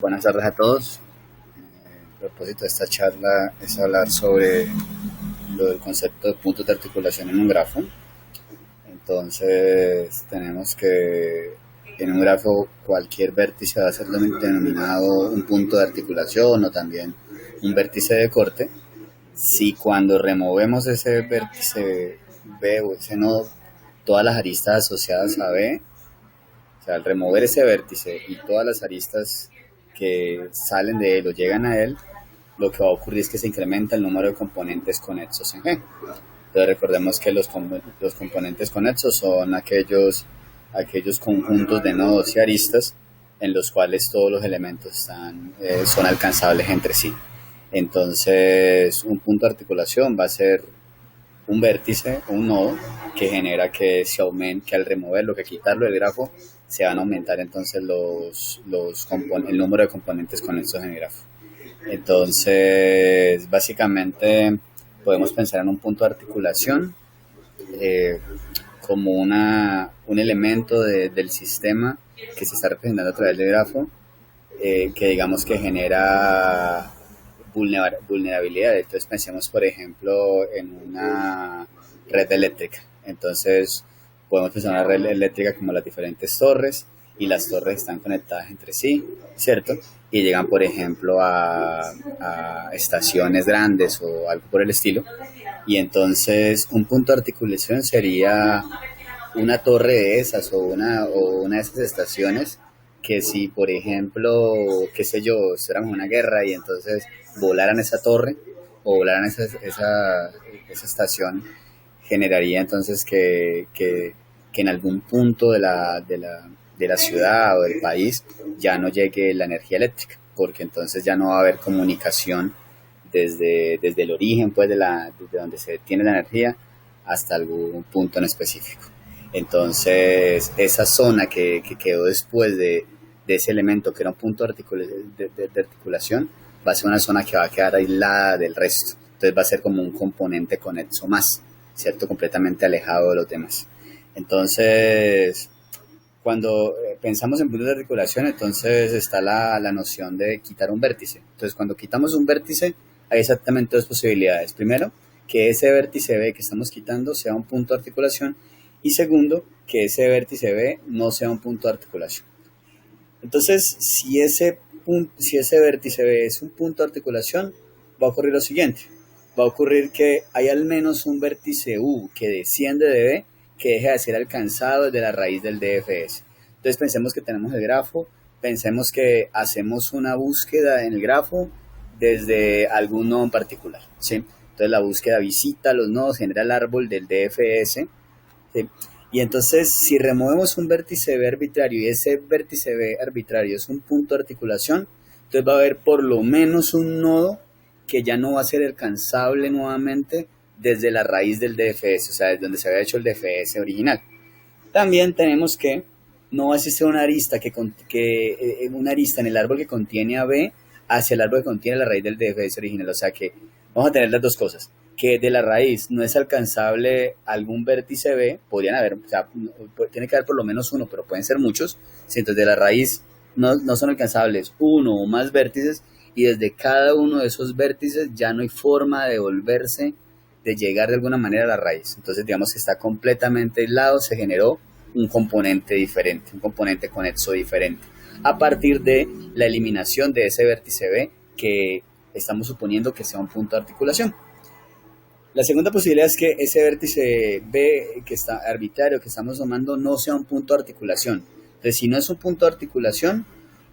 Buenas tardes a todos. El propósito de esta charla es hablar sobre lo del concepto de puntos de articulación en un grafo. Entonces, tenemos que en un grafo cualquier vértice va a ser denominado un punto de articulación o también un vértice de corte. Si cuando removemos ese vértice B o ese nodo, todas las aristas asociadas a B, o sea, al remover ese vértice y todas las aristas que salen de él o llegan a él, lo que va a ocurrir es que se incrementa el número de componentes conexos en G. Entonces recordemos que los componentes conexos son aquellos conjuntos de nodos y aristas en los cuales todos los elementos son alcanzables entre sí. Entonces un punto de articulación va a ser un vértice, un nodo, que genera que se aumente, que al removerlo, que quitarlo del grafo, se van a aumentar entonces el número de componentes conexos en el grafo. Entonces, básicamente podemos pensar en un punto de articulación eh, como un elemento del sistema que se está representando a través del grafo, que digamos que genera vulnerabilidad. Entonces pensemos, por ejemplo, en una red eléctrica. Entonces podemos pensar en una red eléctrica como las diferentes torres, y las torres están conectadas entre sí, ¿cierto? Y llegan, por ejemplo, a estaciones grandes o algo por el estilo. Y entonces un punto de articulación sería una torre de esas o una de esas estaciones que si, por ejemplo, qué sé yo, estuviéramos en una guerra y entonces volaran esa torre o volaran esa estación, generaría entonces que en algún punto de la ciudad o del país ya no llegue la energía eléctrica, porque entonces ya no va a haber comunicación desde el origen, pues, desde donde se tiene la energía hasta algún punto en específico. Entonces, esa zona que quedó después de ese elemento, que era un punto de articulación, va a ser una zona que va a quedar aislada del resto. Entonces va a ser como un componente conexo más, ¿cierto? Completamente alejado de los demás. Entonces, cuando pensamos en puntos de articulación, entonces está la noción de quitar un vértice. Entonces, cuando quitamos un vértice, hay exactamente dos posibilidades. Primero, que ese vértice B que estamos quitando sea un punto de articulación, y segundo, que ese vértice B no sea un punto de articulación. Entonces, si ese vértice B es un punto de articulación, va a ocurrir lo siguiente. Va a ocurrir que hay al menos un vértice U que desciende de B, que deja de ser alcanzado desde la raíz del DFS. Entonces pensemos que tenemos el grafo, pensemos que hacemos una búsqueda en el grafo desde algún nodo en particular, ¿sí? Entonces la búsqueda visita los nodos, genera el árbol del DFS, ¿sí? Y entonces, si removemos un vértice B arbitrario y ese vértice B arbitrario es un punto de articulación, entonces va a haber por lo menos un nodo que ya no va a ser alcanzable nuevamente desde la raíz del DFS, o sea, desde donde se había hecho el DFS original. También tenemos que no va a existir una arista en el árbol que contiene a B hacia el árbol que contiene la raíz del DFS original. O sea que vamos a tener las dos cosas. Que de la raíz no es alcanzable algún vértice B, podrían haber, o sea, tiene que haber por lo menos uno, pero pueden ser muchos. Si entonces de la raíz no son alcanzables uno o más vértices, y desde cada uno de esos vértices ya no hay forma de volverse, de llegar de alguna manera a la raíz. Entonces digamos que está completamente aislado, se generó un componente diferente, un componente conexo diferente, a partir de la eliminación de ese vértice B que estamos suponiendo que sea un punto de articulación. La segunda posibilidad es que ese vértice B que está arbitrario, que estamos tomando, no sea un punto de articulación. Entonces, si no es un punto de articulación,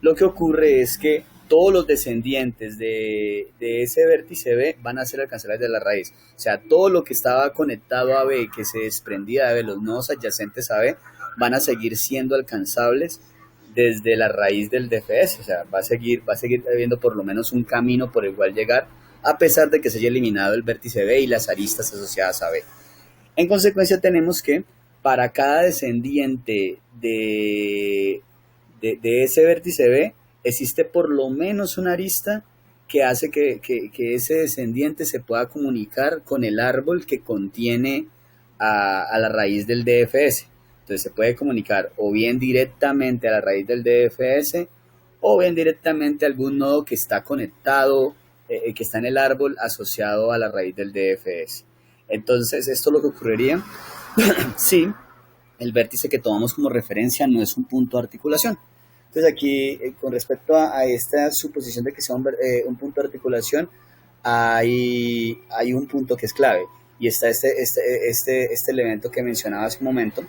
lo que ocurre es que todos los descendientes de ese vértice B van a ser alcanzables de la raíz. O sea, todo lo que estaba conectado a B, que se desprendía de B, los nodos adyacentes a B, van a seguir siendo alcanzables desde la raíz del DFS. O sea, va a seguir habiendo por lo menos un camino por el cual llegar, a pesar de que se haya eliminado el vértice B y las aristas asociadas a B. En consecuencia, tenemos que para cada descendiente de ese vértice B, existe por lo menos una arista que hace que ese descendiente se pueda comunicar con el árbol que contiene a la raíz del DFS. Entonces se puede comunicar o bien directamente a la raíz del DFS, o bien directamente algún nodo que está conectado, que está en el árbol asociado a la raíz del DFS. Entonces, esto es lo que ocurriría si el vértice que tomamos como referencia no es un punto de articulación. Entonces aquí, con respecto a esta suposición de que sea un punto de articulación, hay un punto que es clave, y está este elemento que mencionaba hace un momento,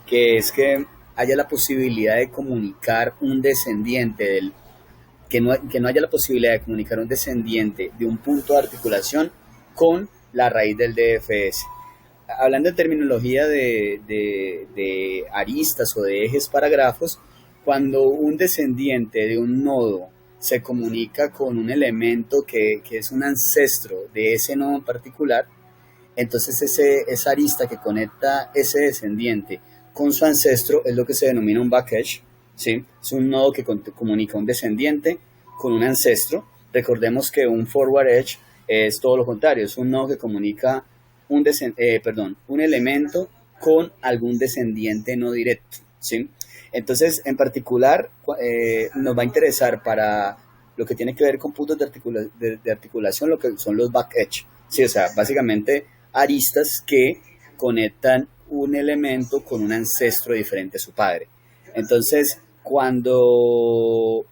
que es que haya la posibilidad de comunicar un descendiente que no haya la posibilidad de comunicar un descendiente de un punto de articulación con la raíz del DFS. Hablando en terminología de aristas o de ejes para grafos, cuando un descendiente de un nodo se comunica con un elemento que es un ancestro de ese nodo en particular, entonces esa arista que conecta ese descendiente con su ancestro es lo que se denomina un backedge, ¿sí? Es un nodo que comunica un descendiente con un ancestro. Recordemos que un forward edge es todo lo contrario, es un nodo que comunica un elemento con algún descendiente no directo, ¿sí? Entonces, en particular, nos va a interesar para lo que tiene que ver con puntos de articulación, lo que son los back edge, ¿sí? O sea, básicamente aristas que conectan un elemento con un ancestro diferente a su padre. Entonces, cuando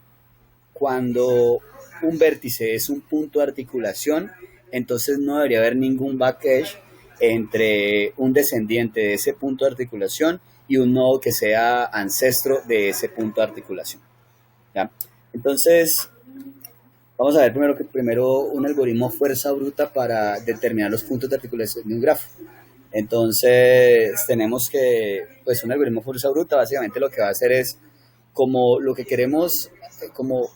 un vértice es un punto de articulación, entonces no debería haber ningún back edge entre un descendiente de ese punto de articulación y un nodo que sea ancestro de ese punto de articulación, ¿ya? Entonces, vamos a ver primero un algoritmo fuerza bruta para determinar los puntos de articulación de un grafo. Entonces, tenemos que, pues un algoritmo fuerza bruta básicamente lo que va a hacer es, como lo que queremos, como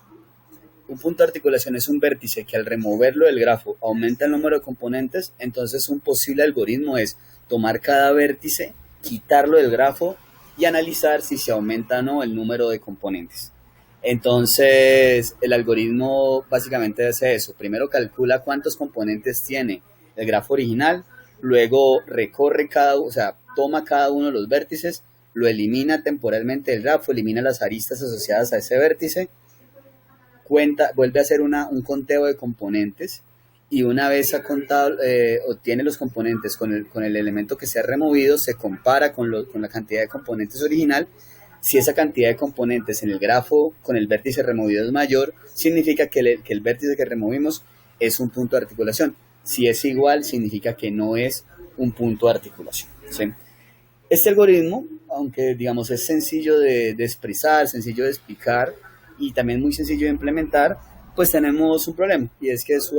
un punto de articulación es un vértice que al removerlo del grafo aumenta el número de componentes, entonces un posible algoritmo es tomar cada vértice, quitarlo del grafo y analizar si se aumenta o no el número de componentes. Entonces, el algoritmo básicamente hace eso. Primero calcula cuántos componentes tiene el grafo original, luego recorre toma cada uno de los vértices, lo elimina temporalmente del grafo, elimina las aristas asociadas a ese vértice, vuelve a hacer un conteo de componentes, y una vez ha contado, obtiene los componentes con el elemento que se ha removido, se compara con la cantidad de componentes original. Si esa cantidad de componentes en el grafo con el vértice removido es mayor, significa que el vértice que removimos es un punto de articulación. Si es igual, significa que no es un punto de articulación, ¿sí? Este algoritmo, aunque digamos es sencillo de expresar, sencillo de explicar y también muy sencillo de implementar, pues tenemos un problema, y es que su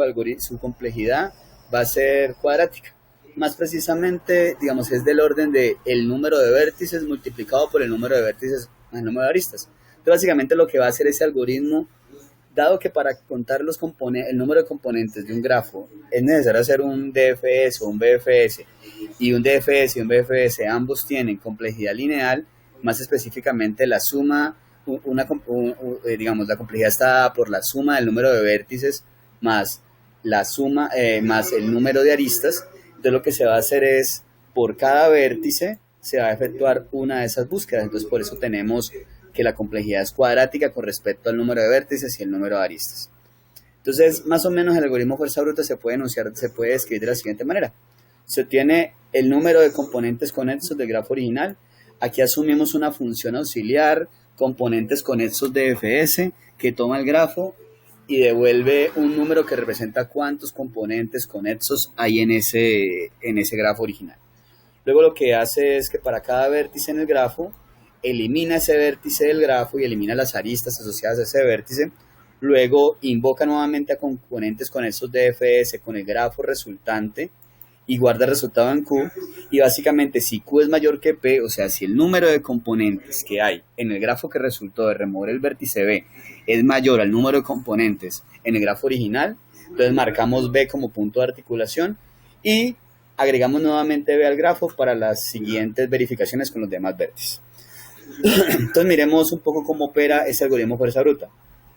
complejidad va a ser cuadrática. Más precisamente, digamos, es del orden de el número de vértices multiplicado por el número de vértices más el número de aristas. Entonces, básicamente lo que va a hacer ese algoritmo, dado que para contar el número de componentes de un grafo es necesario hacer un DFS o un BFS, y un DFS y un BFS ambos tienen complejidad lineal, más específicamente la suma, digamos, la complejidad está por la suma del número de vértices más la suma más el número de aristas. Entonces lo que se va a hacer es, por cada vértice se va a efectuar una de esas búsquedas. Entonces por eso tenemos que la complejidad es cuadrática con respecto al número de vértices y el número de aristas. Entonces, más o menos el algoritmo fuerza bruta se puede describir de la siguiente manera. Se obtiene el número de componentes conexos del grafo original. Aquí asumimos una función auxiliar, componentes conexos de DFS, que toma el grafo y devuelve un número que representa cuántos componentes conexos hay en ese grafo original. Luego lo que hace es que para cada vértice en el grafo, elimina ese vértice del grafo y elimina las aristas asociadas a ese vértice. Luego invoca nuevamente a componentes conexos de DFS con el grafo resultante y guarda el resultado en Q, y básicamente si Q es mayor que P, o sea, si el número de componentes que hay en el grafo que resultó de remover el vértice B es mayor al número de componentes en el grafo original, entonces marcamos B como punto de articulación y agregamos nuevamente B al grafo para las siguientes verificaciones con los demás vértices. Entonces miremos un poco cómo opera ese algoritmo fuerza bruta.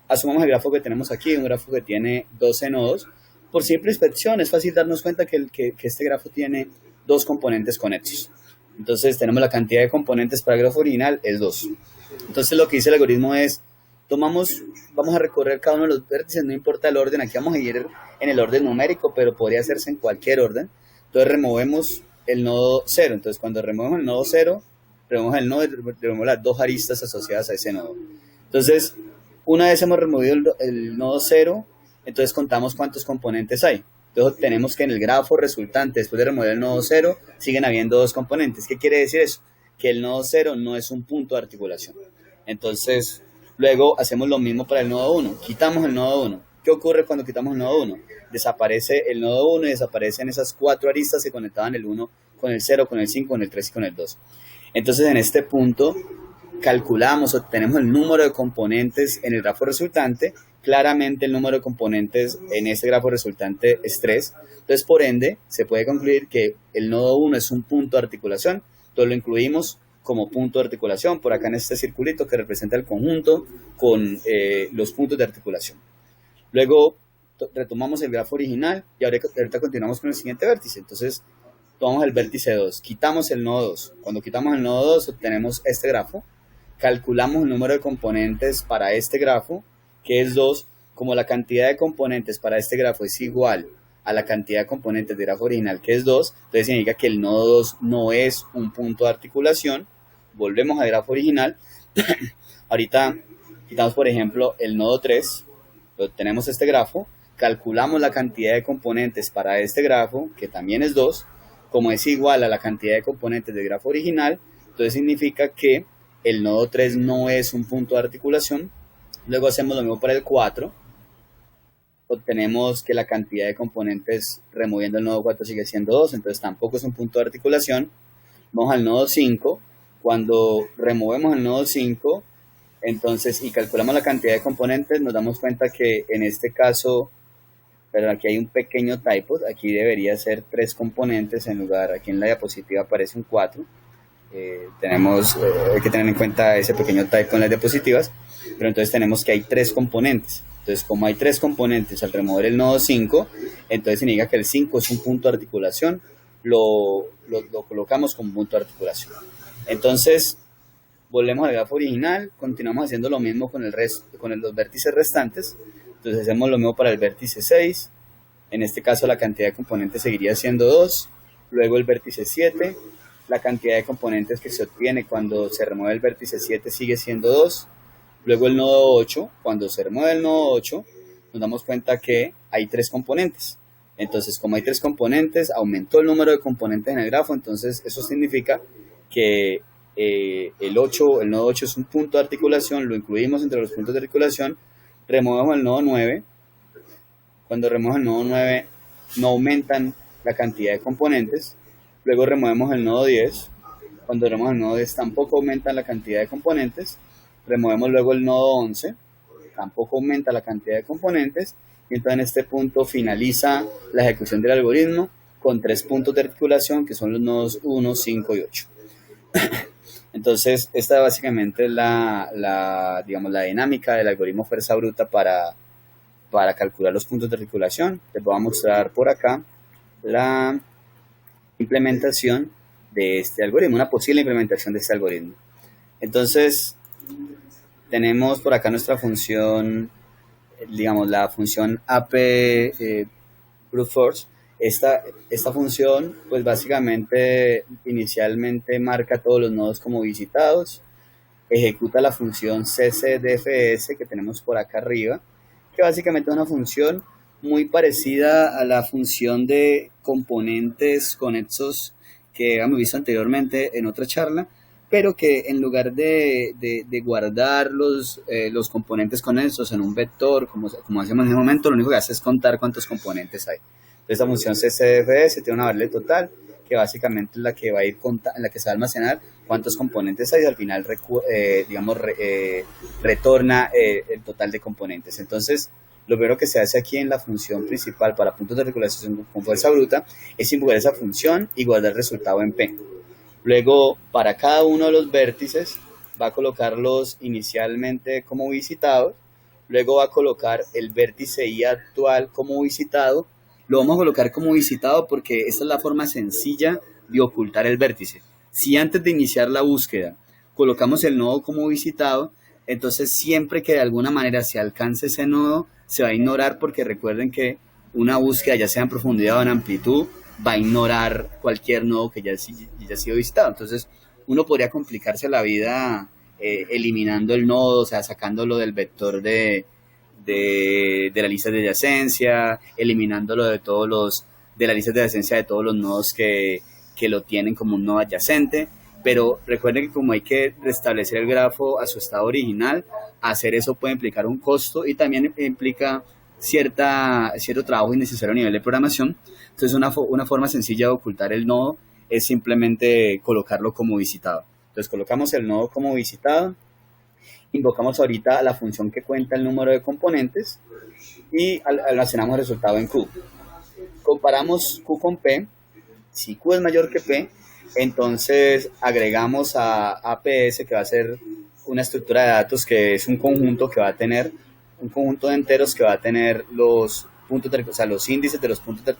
Asumamos el grafo que tenemos aquí, un grafo que tiene 12 nodos. Por simple inspección es fácil darnos cuenta que este grafo tiene dos componentes conexos. Entonces tenemos la cantidad de componentes para el grafo original es 2. Entonces lo que dice el algoritmo es, Vamos a recorrer cada uno de los vértices, no importa el orden, aquí vamos a ir en el orden numérico, pero podría hacerse en cualquier orden. Entonces removemos el nodo 0, entonces cuando removemos el nodo 0, removemos el nodo y removemos las dos aristas asociadas a ese nodo. Entonces, una vez hemos removido el nodo 0, entonces contamos cuántos componentes hay. Entonces tenemos que en el grafo resultante, después de remover el nodo 0, siguen habiendo dos componentes. ¿Qué quiere decir eso? Que el nodo 0 no es un punto de articulación. Entonces, luego hacemos lo mismo para el nodo 1. Quitamos el nodo 1. ¿Qué ocurre cuando quitamos el nodo 1? Desaparece el nodo 1 y desaparecen esas 4 aristas que conectaban el 1 con el 0, con el 5, con el 3 y con el 2. Entonces, en este punto, calculamos, obtenemos el número de componentes en el grafo resultante. Claramente el número de componentes en este grafo resultante es 3. Entonces, por ende, se puede concluir que el nodo 1 es un punto de articulación. Entonces lo incluimos como punto de articulación por acá en este circulito que representa el conjunto con los puntos de articulación. Luego retomamos el grafo original y ahorita continuamos con el siguiente vértice. Entonces tomamos el vértice 2, quitamos el nodo 2. Cuando quitamos el nodo 2 obtenemos este grafo. Calculamos el número de componentes para este grafo, que es 2. Como la cantidad de componentes para este grafo es igual a la cantidad de componentes del grafo original, que es 2, entonces significa que el nodo 2 no es un punto de articulación. Volvemos al grafo original. Ahorita quitamos, por ejemplo, el nodo 3, tenemos este grafo, calculamos la cantidad de componentes para este grafo, que también es 2, como es igual a la cantidad de componentes del grafo original, entonces significa que el nodo 3 no es un punto de articulación. Luego hacemos lo mismo para el 4, obtenemos que la cantidad de componentes removiendo el nodo 4 sigue siendo 2, entonces tampoco es un punto de articulación. Vamos al nodo 5, cuando removemos el nodo 5, entonces, y calculamos la cantidad de componentes, nos damos cuenta que en este caso, pero aquí hay un pequeño typo, aquí debería ser 3 componentes en lugar, aquí en la diapositiva aparece un 4. Hay que tener en cuenta ese pequeño typo en las diapositivas, pero entonces tenemos que hay 3 componentes. Entonces, como hay 3 componentes al remover el nodo 5, entonces significa que el 5 es un punto de articulación, lo colocamos como punto de articulación. Entonces, volvemos al grafo original, continuamos haciendo lo mismo con los vértices restantes. Entonces hacemos lo mismo para el vértice 6, en este caso la cantidad de componentes seguiría siendo 2, luego el vértice 7, la cantidad de componentes que se obtiene cuando se remueve el vértice 7 sigue siendo 2, luego el nodo 8, cuando se remueve el nodo 8, nos damos cuenta que hay 3 componentes. Entonces, como hay 3 componentes, aumentó el número de componentes en el grafo, entonces eso significa que el nodo 8 es un punto de articulación, lo incluimos entre los puntos de articulación. Removemos el nodo 9, cuando removemos el nodo 9 no aumentan la cantidad de componentes. Luego removemos el nodo 10, cuando removemos el nodo 10 tampoco aumentan la cantidad de componentes. Removemos luego el nodo 11, tampoco aumenta la cantidad de componentes, y entonces en este punto finaliza la ejecución del algoritmo con 3 puntos de articulación que son los nodos 1, 5 y 8. Entonces, esta básicamente es la dinámica del algoritmo fuerza bruta para calcular los puntos de articulación. Les voy a mostrar por acá la implementación de este algoritmo, una posible implementación de este algoritmo. Entonces, tenemos por acá nuestra función, la función AP brute force. Esta función, pues básicamente, inicialmente marca todos los nodos como visitados, ejecuta la función ccdfs que tenemos por acá arriba, que básicamente es una función muy parecida a la función de componentes conexos que hemos visto anteriormente en otra charla, pero que en lugar de guardar los componentes conexos en un vector, como hacemos en ese momento, lo único que hace es contar cuántos componentes hay. Esta función ccdfs tiene una variable total que básicamente es la que va a ir en la que se va a almacenar cuántos componentes hay y al final retorna el total de componentes. Entonces, lo primero que se hace aquí en la función principal para puntos de articulación con fuerza bruta es invocar esa función y guardar el resultado en P. Luego, para cada uno de los vértices, va a colocarlos inicialmente como visitados, luego va a colocar el vértice I actual como visitado. Lo vamos a colocar como visitado porque esta es la forma sencilla de ocultar el vértice. Si antes de iniciar la búsqueda colocamos el nodo como visitado, Entonces, siempre que de alguna manera se alcance ese nodo, se va a ignorar porque recuerden que una búsqueda, ya sea en profundidad o en amplitud, va a ignorar cualquier nodo que ya ha sido visitado. Entonces, uno podría complicarse la vida eliminando el nodo, o sea, sacándolo del vector de la lista de adyacencia, eliminándolo de la lista de adyacencia de todos los nodos que lo tienen como un nodo adyacente. Pero recuerden que como hay que restablecer el grafo a su estado original, hacer eso puede implicar un costo y también implica cierto trabajo innecesario a nivel de programación. Entonces una forma sencilla de ocultar el nodo es simplemente colocarlo como visitado. Entonces colocamos el nodo como visitado, invocamos ahorita la función que cuenta el número de componentes y almacenamos el resultado en Q. Comparamos Q con P. Si Q es mayor que P, entonces agregamos a APS, que va a ser una estructura de datos que es un conjunto que va a tener un conjunto de enteros que va a tener los puntos o sea, los índices de los puntos de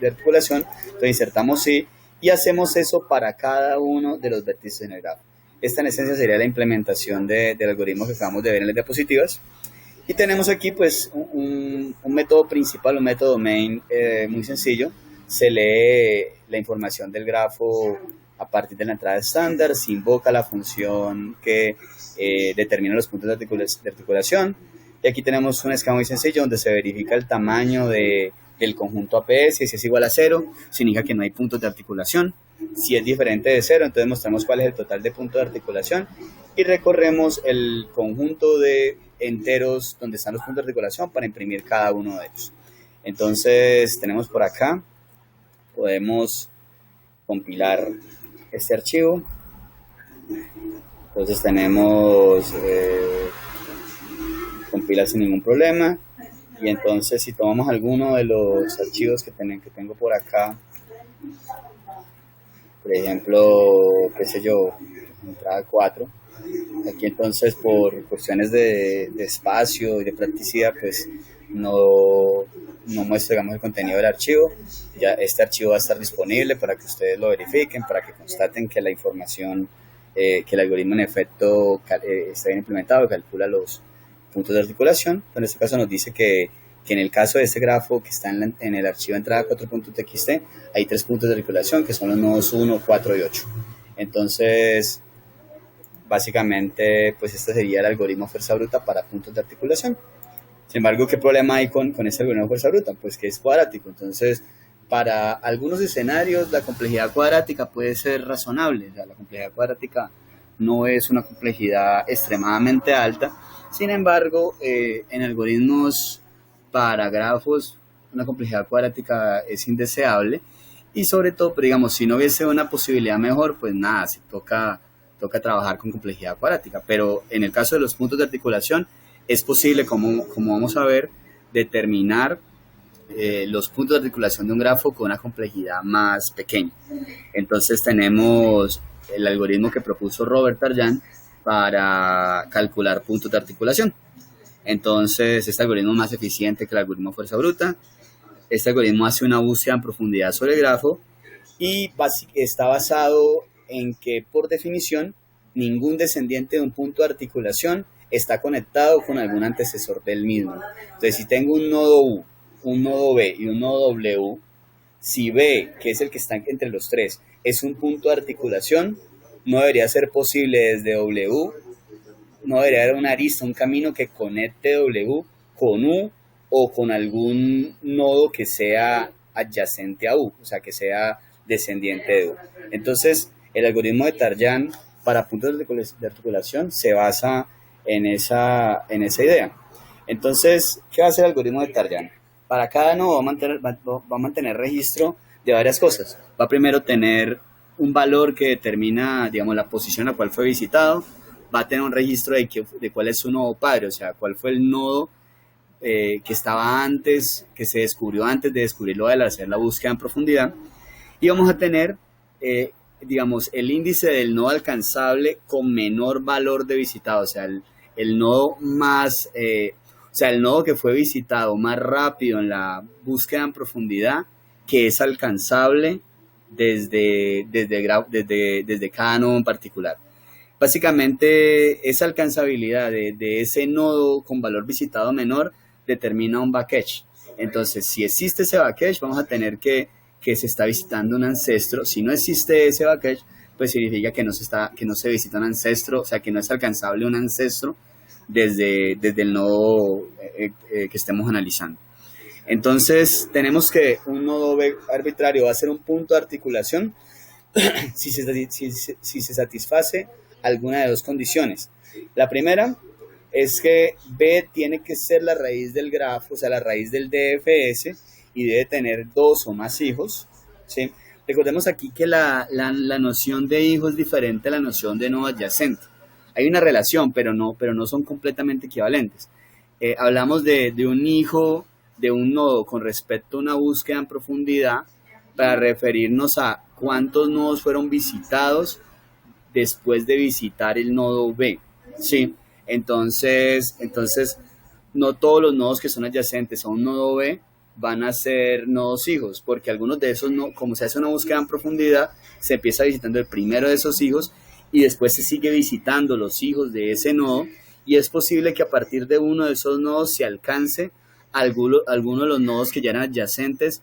articulación. Entonces insertamos sí y hacemos eso para cada uno de los vértices en el grafo. Esta en esencia sería la implementación del algoritmo que acabamos de ver en las diapositivas. Y tenemos aquí pues un método principal, un método main muy sencillo. Se lee la información del grafo a partir de la entrada estándar, se invoca la función que determina los puntos de articulación. Y aquí tenemos un esquema muy sencillo donde se verifica el tamaño del conjunto APS. Si es igual a 0, significa que no hay puntos de articulación. Si es diferente de 0, entonces mostramos cuál es el total de puntos de articulación y recorremos el conjunto de enteros donde están los puntos de articulación para imprimir cada uno de ellos. Entonces tenemos por acá, podemos compilar este archivo. Entonces tenemos compila sin ningún problema. Y entonces si tomamos alguno de los archivos que tengo por acá, por ejemplo, qué sé yo, entrada 4, aquí entonces por cuestiones de espacio y de practicidad, pues no muestro, digamos, el contenido del archivo. Ya este archivo va a estar disponible para que ustedes lo verifiquen, para que constaten que la información, que el algoritmo en efecto está bien implementado, calcula los puntos de articulación. En este caso nos dice que en el caso de este grafo que está en el archivo entrada 4.txt, hay 3 puntos de articulación que son los nodos 1, 4 y 8. Entonces, básicamente, pues este sería el algoritmo fuerza bruta para puntos de articulación. Sin embargo, ¿qué problema hay con este algoritmo de fuerza bruta? Pues que es cuadrático. Entonces, para algunos escenarios, la complejidad cuadrática puede ser razonable. O sea, la complejidad cuadrática no es una complejidad extremadamente alta. Sin embargo, en algoritmos para grafos, una complejidad cuadrática es indeseable. Y sobre todo, pero digamos, si no hubiese una posibilidad mejor, pues nada, si toca trabajar con complejidad cuadrática. Pero en el caso de los puntos de articulación, es posible, como vamos a ver, determinar los puntos de articulación de un grafo con una complejidad más pequeña. Entonces tenemos el algoritmo que propuso Robert Tarjan para calcular puntos de articulación. Entonces este algoritmo es más eficiente que el algoritmo fuerza bruta. Este algoritmo hace una búsqueda en profundidad sobre el grafo y está basado en que, por definición, ningún descendiente de un punto de articulación está conectado con algún antecesor del mismo. Entonces, si tengo un nodo U, un nodo B y un nodo W, si B, que es el que está entre los tres, es un punto de articulación, no debería ser posible desde W, no debería haber una arista, un camino que conecte W con U o con algún nodo que sea adyacente a U, o sea, que sea descendiente de U. Entonces, el algoritmo de Tarjan para puntos de articulación se basa en esa idea. Entonces, ¿qué va a hacer el algoritmo de Tarjan? Para cada nodo va a mantener registro de varias cosas. Va a primero tener un valor que determina, digamos, la posición a la cual fue visitado. Va a tener un registro de cuál es su nodo padre, o sea, cuál fue el nodo que estaba antes, que se descubrió antes de descubrirlo al hacer la búsqueda en profundidad. Y vamos a tener, digamos, el índice del nodo alcanzable con menor valor de visitado, o sea, el nodo más, o sea, el nodo que fue visitado más rápido en la búsqueda en profundidad, que es alcanzable desde cada nodo en particular. Básicamente, esa alcanzabilidad de ese nodo con valor visitado menor determina un backcache. Entonces, si existe ese backcache, vamos a tener que se está visitando un ancestro. Si no existe ese backcache, pues significa que no se visita un ancestro, o sea, que no es alcanzable un ancestro desde el nodo que estemos analizando. Entonces, tenemos que un nodo B arbitrario va a ser un punto de articulación si se satisface alguna de dos condiciones. La primera es que B tiene que ser la raíz del grafo, o sea, la raíz del DFS, y debe tener dos o más hijos, ¿sí? Recordemos aquí que la noción de hijo es diferente a la noción de nodo adyacente. Hay una relación, pero no son completamente equivalentes. Hablamos de un hijo de un nodo con respecto a una búsqueda en profundidad para referirnos a cuántos nodos fueron visitados después de visitar el nodo B, ¿sí? Entonces, no todos los nodos que son adyacentes a un nodo B van a ser nodos hijos, porque algunos de esos, no, como se hace una búsqueda en profundidad, se empieza visitando el primero de esos hijos y después se sigue visitando los hijos de ese nodo, y es posible que a partir de uno de esos nodos se alcance alguno de los nodos que ya eran adyacentes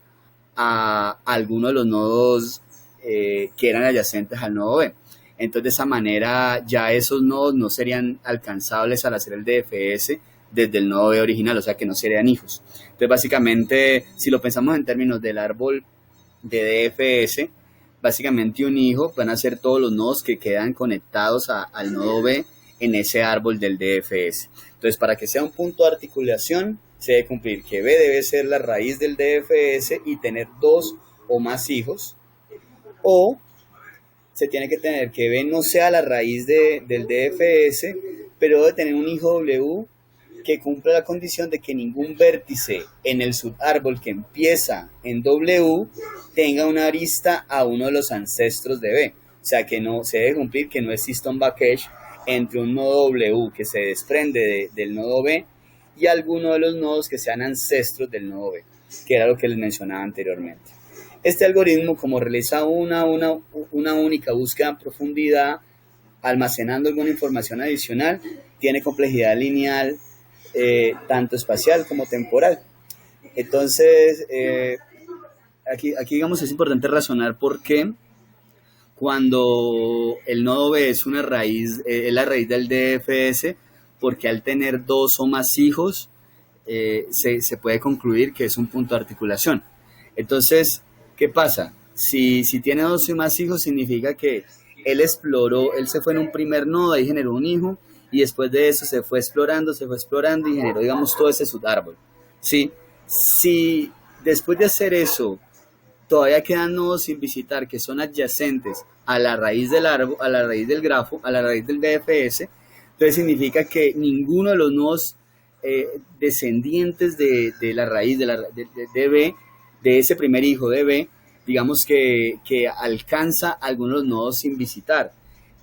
a alguno de los nodos que eran adyacentes al nodo B. Entonces, de esa manera, ya esos nodos no serían alcanzables al hacer el DFS desde el nodo B original, o sea que no serían hijos. Entonces, básicamente, si lo pensamos en términos del árbol de DFS, básicamente un hijo van a ser todos los nodos que quedan conectados al nodo B en ese árbol del DFS. Entonces, para que sea un punto de articulación, se debe cumplir que B debe ser la raíz del DFS y tener dos o más hijos, o se tiene que tener que B no sea la raíz del DFS, pero debe tener un hijo W que cumpla la condición de que ningún vértice en el subárbol que empieza en W tenga una arista a uno de los ancestros de B. O sea, que no se debe cumplir que no exista un backcache entre un nodo W que se desprende del nodo B y alguno de los nodos que sean ancestros del nodo B, que era lo que les mencionaba anteriormente. Este algoritmo, como realiza una única búsqueda en profundidad, almacenando alguna información adicional, tiene complejidad lineal, tanto espacial como temporal. Entonces, aquí digamos es importante razonar por qué cuando el nodo B es una raíz, es la raíz del DFS, porque al tener dos o más hijos, se puede concluir que es un punto de articulación. Entonces, ¿qué pasa? Si tiene dos o más hijos, significa que él se fue en un primer nodo, ahí generó un hijo, y después de eso se fue explorando y generó, digamos, todo ese subárbol, ¿sí? Si después de hacer eso todavía quedan nodos sin visitar que son adyacentes a la raíz del árbol, a la raíz del grafo, a la raíz del DFS, entonces significa que ninguno de los nodos descendientes de la raíz de B, de ese primer hijo de B, digamos que alcanza algunos nodos sin visitar.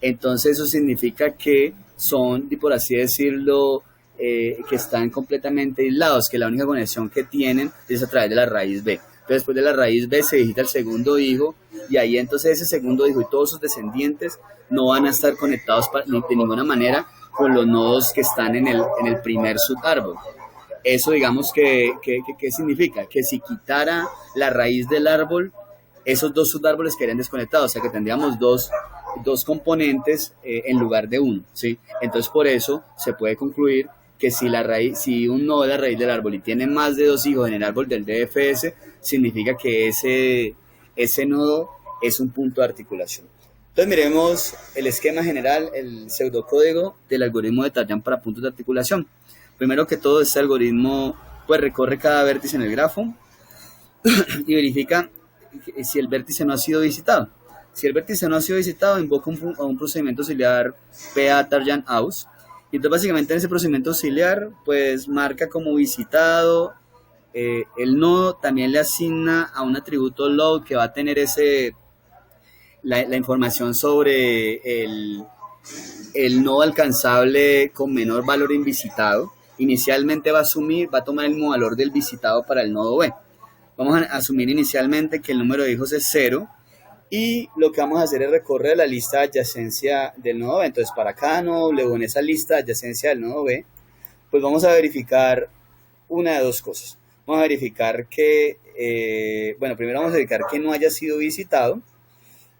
Entonces eso significa que son, por así decirlo, que están completamente aislados, que la única conexión que tienen es a través de la raíz B. Entonces, después de la raíz B se visita el segundo hijo, y ahí entonces ese segundo hijo y todos sus descendientes no van a estar conectados de ninguna manera con los nodos que están en el primer subárbol. Eso, digamos, ¿qué significa? Que si quitara la raíz del árbol, esos dos subárboles quedarían desconectados, o sea que tendríamos dos componentes en lugar de uno, ¿sí? Entonces, por eso se puede concluir que si un nodo es la raíz del árbol y tiene más de dos hijos en el árbol del DFS, significa que ese nodo es un punto de articulación. Entonces miremos el esquema general, el pseudocódigo del algoritmo de Tarjan para puntos de articulación. Primero que todo, este algoritmo pues recorre cada vértice en el grafo y verifica si el vértice no ha sido visitado. Si el vértice no ha sido visitado, invoca un procedimiento auxiliar PA Tarjan Aus. Y entonces básicamente en ese procedimiento auxiliar pues marca como visitado el nodo, también le asigna a un atributo load que va a tener la información sobre el nodo alcanzable con menor valor invisitado. Inicialmente va a tomar el mismo valor del visitado para el nodo B. Vamos a asumir inicialmente que el número de hijos es 0 y lo que vamos a hacer es recorrer la lista de adyacencia del nodo B. Entonces, para cada nodo W en esa lista de adyacencia del nodo B, pues vamos a verificar una de dos cosas. Vamos a verificar que, primero vamos a verificar que no haya sido visitado,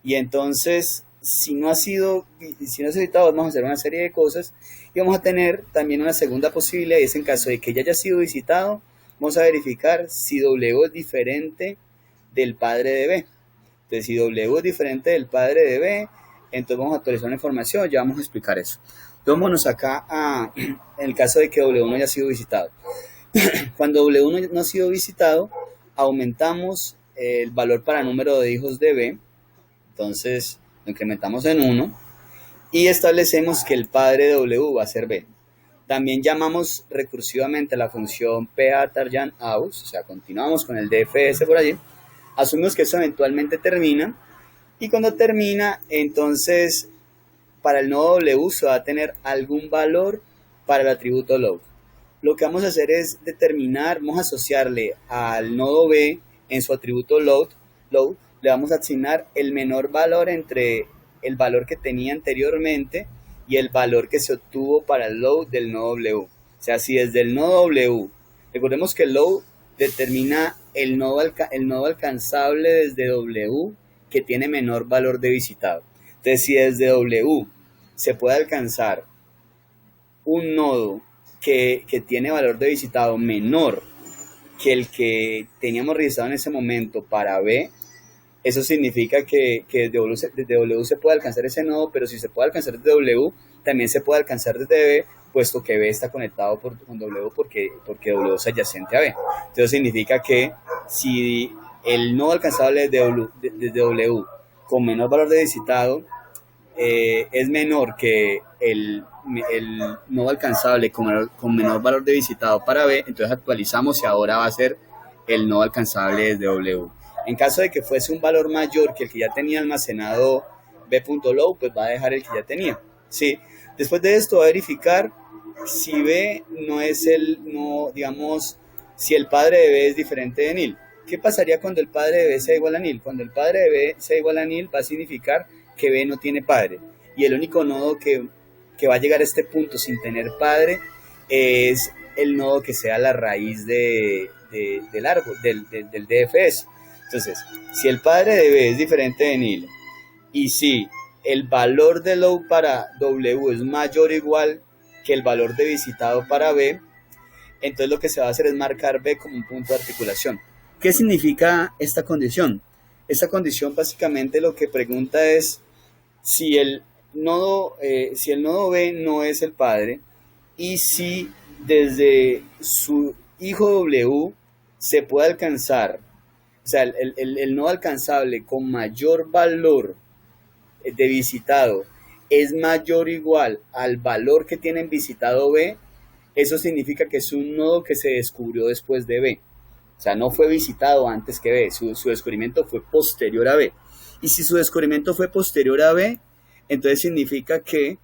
y entonces, si no ha sido visitado, vamos a hacer una serie de cosas, y vamos a tener también una segunda posibilidad, y es en caso de que ya haya sido visitado, vamos a verificar si W es diferente del padre de B. Entonces, si W es diferente del padre de B, entonces vamos a actualizar la información, ya vamos a explicar eso. Vámonos acá en el caso de que W no haya sido visitado. Cuando W no ha sido visitado, aumentamos el valor para número de hijos de B, entonces lo incrementamos en 1 y establecemos que el padre de W va a ser B. También llamamos recursivamente la función PA_AUS, o sea, continuamos con el DFS por allí, asumimos que eso eventualmente termina, y cuando termina, entonces para el nodo W se va a tener algún valor para el atributo load. Lo que vamos a hacer es determinar, vamos a asociarle al nodo B en su atributo load, le vamos a asignar el menor valor entre el valor que tenía anteriormente y el valor que se obtuvo para el load del nodo W. O sea, si desde el nodo W, recordemos que el load determina el nodo alcanzable desde W que tiene menor valor de visitado. Entonces, si desde W se puede alcanzar un nodo que tiene valor de visitado menor que el que teníamos registrado en ese momento para B, eso significa que desde W se puede alcanzar ese nodo, pero si se puede alcanzar desde W, también se puede alcanzar desde B, puesto que B está conectado con W porque W es adyacente a B. Entonces significa que si el nodo alcanzable desde W con menor valor de visitado es menor que el nodo alcanzable con menor valor de visitado para B, entonces actualizamos y ahora va a ser el nodo alcanzable desde W. En caso de que fuese un valor mayor que el que ya tenía almacenado B.load, pues va a dejar el que ya tenía. ¿Sí? Después de esto va a verificar si B no es si el padre de B es diferente de nil. ¿Qué pasaría cuando el padre de B sea igual a nil? Cuando el padre de B sea igual a nil va a significar que B no tiene padre. Y el único nodo que va a llegar a este punto sin tener padre es el nodo que sea la raíz del árbol, del DFS. Entonces, si el padre de B es diferente de nil y si el valor de load para W es mayor o igual que el valor de visitado para B, entonces lo que se va a hacer es marcar B como un punto de articulación. ¿Qué significa esta condición? Esta condición básicamente lo que pregunta es si el nodo B no es el padre y si desde su hijo W se puede alcanzar, o sea, el nodo alcanzable con mayor valor de visitado es mayor o igual al valor que tiene en visitado B, eso significa que es un nodo que se descubrió después de B. O sea, no fue visitado antes que B, su descubrimiento fue posterior a B. Y si su descubrimiento fue posterior a B, entonces significa que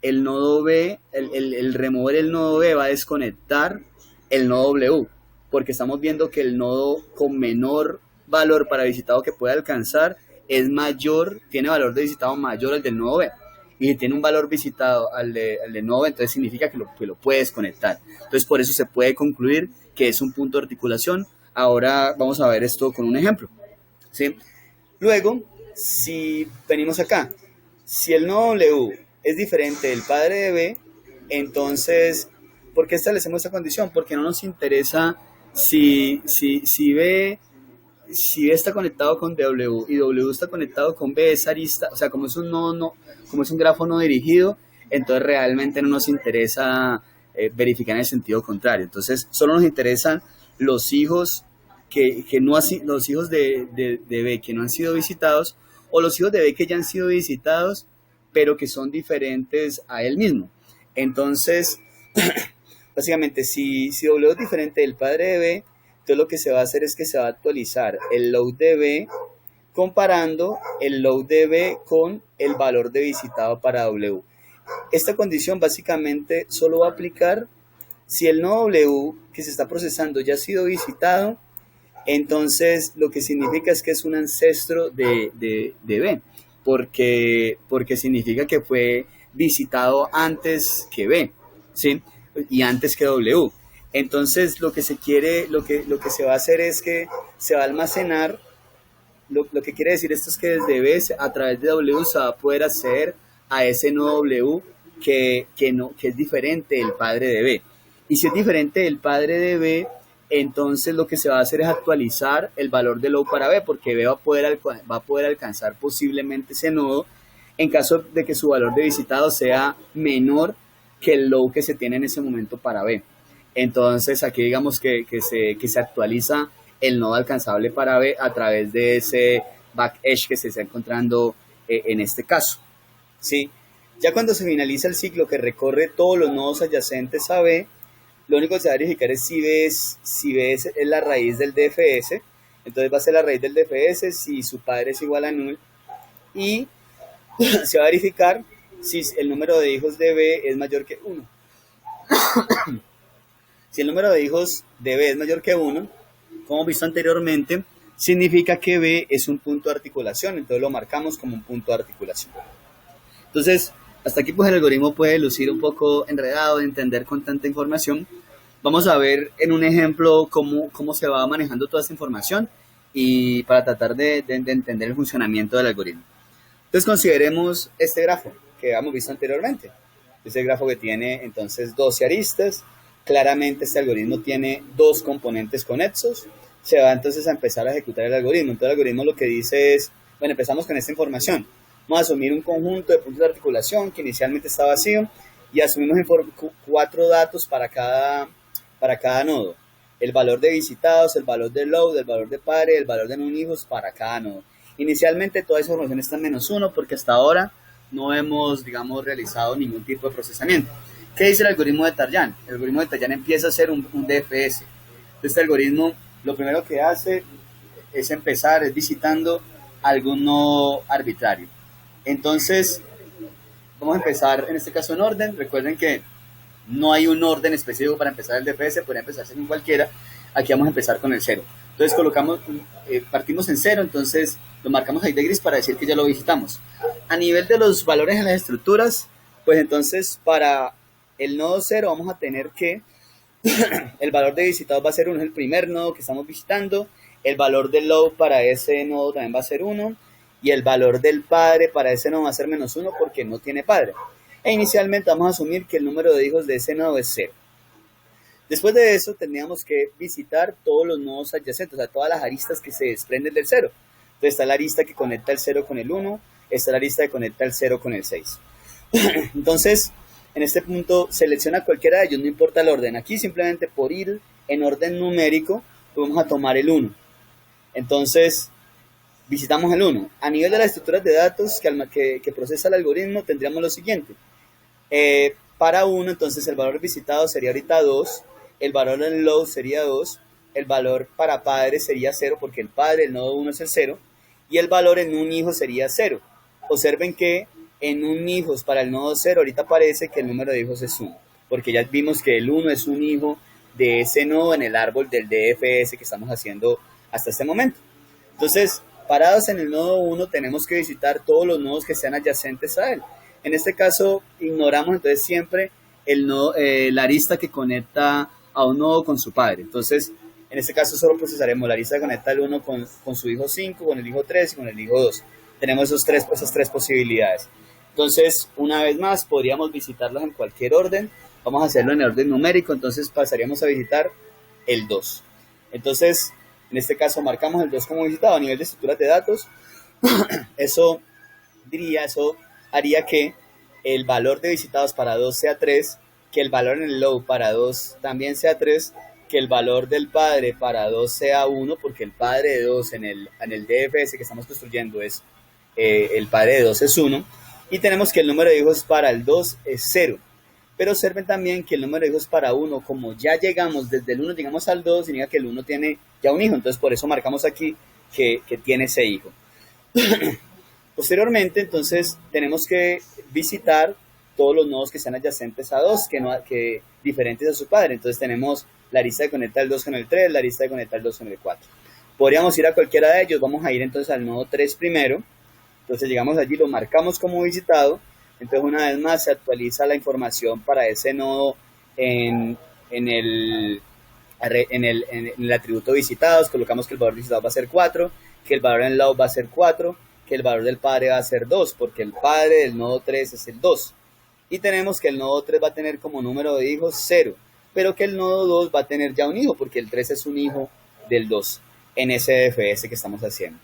el nodo B, el remover el nodo B va a desconectar el nodo W, porque estamos viendo que el nodo con menor valor para visitado que puede alcanzar es mayor, tiene valor de visitado mayor al del nodo B. Y si tiene un valor visitado al de nodo B, entonces significa que lo puedes conectar. Entonces por eso se puede concluir que es un punto de articulación. Ahora vamos a ver esto con un ejemplo, ¿sí? Luego, si venimos acá, si el nodo W es diferente del padre de B, entonces, ¿por qué establecemos esta condición? Porque no nos interesa si B está conectado con W y W está conectado con B, esa arista, o sea, como es un grafo no dirigido, entonces realmente no nos interesa verificar en el sentido contrario. Entonces, solo nos interesan los hijos los hijos de B que no han sido visitados, o los hijos de B que ya han sido visitados, pero que son diferentes a él mismo. Entonces, básicamente, si W es diferente del padre de B, entonces lo que se va a hacer es que se va a actualizar el load de B comparando el load de B con el valor de visitado para W. Esta condición básicamente solo va a aplicar si el nodo W que se está procesando ya ha sido visitado Entonces, lo que significa es que es un ancestro de B, porque significa que fue visitado antes que B, ¿sí? Y antes que W. Entonces, lo que se quiere, lo que se va a hacer es que se va a almacenar, lo que quiere decir esto es que desde B, a través de W, se va a poder acceder a ese no W que es diferente del padre de B. Y si es diferente del padre de B, entonces lo que se va a hacer es actualizar el valor de low para B, porque B va a poder alcanzar posiblemente ese nodo en caso de que su valor de visitado sea menor que el low que se tiene en ese momento para B. Entonces aquí digamos que se actualiza el nodo alcanzable para B a través de ese back edge que se está encontrando en este caso, ¿sí? Ya cuando se finaliza el ciclo que recorre todos los nodos adyacentes a B, lo único que se va a verificar es si B es la raíz del DFS. Entonces va a ser la raíz del DFS si su padre es igual a null. Y se va a verificar si el número de hijos de B es mayor que 1. Si el número de hijos de B es mayor que 1, como visto anteriormente, significa que B es un punto de articulación. Entonces lo marcamos como un punto de articulación. Entonces, hasta aquí pues el algoritmo puede lucir un poco enredado de entender con tanta información. Vamos a ver en un ejemplo cómo se va manejando toda esta información y para tratar de entender el funcionamiento del algoritmo. Entonces consideremos este grafo que hemos visto anteriormente. Es el grafo que tiene entonces 12 aristas. Claramente este algoritmo tiene dos componentes conexos. Se va entonces a empezar a ejecutar el algoritmo. Entonces el algoritmo lo que dice es, bueno, empezamos con esta información. Vamos a asumir un conjunto de puntos de articulación que inicialmente está vacío y asumimos 4 datos para cada nodo. El valor de visitados, el valor de load, el valor de padre, el valor de no hijos para cada nodo. Inicialmente toda esa información está en -1 porque hasta ahora no hemos, digamos, realizado ningún tipo de procesamiento. ¿Qué dice el algoritmo de Tarjan? El algoritmo de Tarjan empieza a hacer un DFS. Este algoritmo lo primero que hace es empezar visitando algún nodo arbitrario. Entonces, vamos a empezar en este caso en orden. Recuerden que no hay un orden específico para empezar el DFS, podría empezarse en cualquiera. Aquí vamos a empezar con el 0. Entonces partimos en 0, entonces lo marcamos ahí de gris para decir que ya lo visitamos. A nivel de los valores en las estructuras, pues entonces para el nodo 0 vamos a tener que el valor de visitados va a ser 1, es el primer nodo que estamos visitando. El valor del load para ese nodo también va a ser 1. Y el valor del padre para ese nodo va a ser -1 porque no tiene padre. E inicialmente vamos a asumir que el número de hijos de ese nodo es 0. Después de eso tendríamos que visitar todos los nodos adyacentes, o sea, todas las aristas que se desprenden del 0. Entonces está la arista que conecta el 0 con el 1, está la arista que conecta el 0 con el 6. Entonces, en este punto selecciona cualquiera de ellos, no importa el orden. Aquí simplemente por ir en orden numérico, vamos a tomar el 1. Entonces, visitamos el 1. A nivel de las estructuras de datos que procesa el algoritmo, tendríamos lo siguiente. Para 1, entonces el valor visitado sería ahorita 2, el valor del load sería 2, el valor para padre sería 0, porque el padre, el nodo 1 es el 0, y el valor en un hijo sería 0. Observen que en un hijos para el nodo 0, ahorita aparece que el número de hijos es 1, porque ya vimos que el 1 es un hijo de ese nodo en el árbol del DFS que estamos haciendo hasta este momento. Entonces, parados en el nodo 1, tenemos que visitar todos los nodos que sean adyacentes a él. En este caso, ignoramos entonces siempre la arista que conecta a un nodo con su padre. Entonces, en este caso solo procesaremos la arista que conecta el 1 con su hijo 5, con el hijo 3 y con el hijo 2. Tenemos esas tres posibilidades. Entonces, una vez más, podríamos visitarlos en cualquier orden. Vamos a hacerlo en el orden numérico, entonces pasaríamos a visitar el 2. Entonces, en este caso marcamos el 2 como visitado. A nivel de estructuras de datos, eso haría que el valor de visitados para 2 sea 3, que el valor en el load para 2 también sea 3, que el valor del padre para 2 sea 1, porque el padre de 2 en el DFS que estamos construyendo es el padre de 2 es 1, y tenemos que el número de hijos para el 2 es 0. Pero observen también que el número de hijos para 1, como ya llegamos desde el 1, llegamos al 2, significa que el 1 tiene ya un hijo, entonces por eso marcamos aquí que tiene ese hijo. Posteriormente, entonces, tenemos que visitar todos los nodos que sean adyacentes a 2, diferentes a su padre. Entonces tenemos la arista que conecta el 2 con el 3, la arista que conecta el 2 con el 4. Podríamos ir a cualquiera de ellos, vamos a ir entonces al nodo 3 primero. Entonces llegamos allí, lo marcamos como visitado. Entonces una vez más se actualiza la información para ese nodo en el atributo visitados. Colocamos que el valor visitado va a ser 4, que el valor en log va a ser 4, que el valor del padre va a ser 2, porque el padre del nodo 3 es el 2. Y tenemos que el nodo 3 va a tener como número de hijos 0, pero que el nodo 2 va a tener ya un hijo, porque el 3 es un hijo del 2 en ese DFS que estamos haciendo.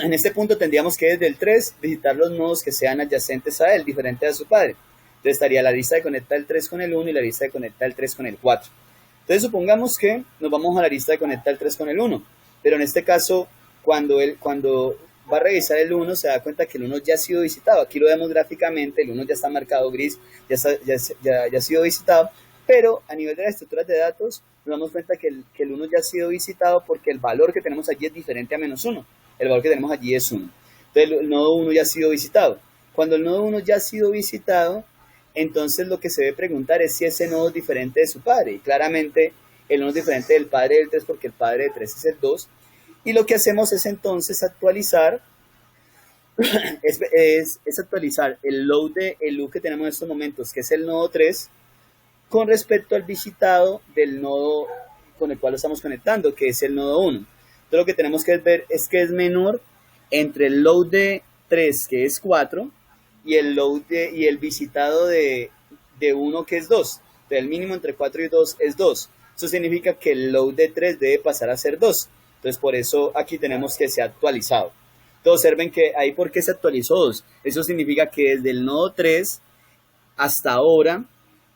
En este punto tendríamos que desde el 3 visitar los nodos que sean adyacentes a él, diferentes a su padre. Entonces estaría la lista de conecta del 3 con el 1 y la lista de conecta del 3 con el 4. Entonces supongamos que nos vamos a la lista de conecta del 3 con el 1, pero en este caso cuando va a revisar el 1 se da cuenta que el 1 ya ha sido visitado. Aquí lo vemos gráficamente, el 1 ya está marcado gris, ya ha sido visitado, pero a nivel de las estructuras de datos nos damos cuenta que el 1 ya ha sido visitado porque el valor que tenemos allí es diferente a -1. El valor que tenemos allí es 1. Entonces el nodo 1 ya ha sido visitado. Cuando el nodo 1 ya ha sido visitado, entonces lo que se debe preguntar es si ese nodo es diferente de su padre. Y claramente el nodo es diferente del padre del 3 porque el padre del 3 es el 2. Y lo que hacemos es entonces actualizar, es actualizar el load de elu que tenemos en estos momentos, que es el nodo 3, con respecto al visitado del nodo con el cual lo estamos conectando, que es el nodo 1. Entonces lo que tenemos que ver es que es menor entre el load de 3, que es 4, y el visitado de 1, que es 2. Entonces el mínimo entre 4 y 2 es 2. Eso significa que el load de 3 debe pasar a ser 2. Entonces por eso aquí tenemos que se ha actualizado. Entonces observen que ahí por qué se actualizó 2. Eso significa que desde el nodo 3 hasta ahora,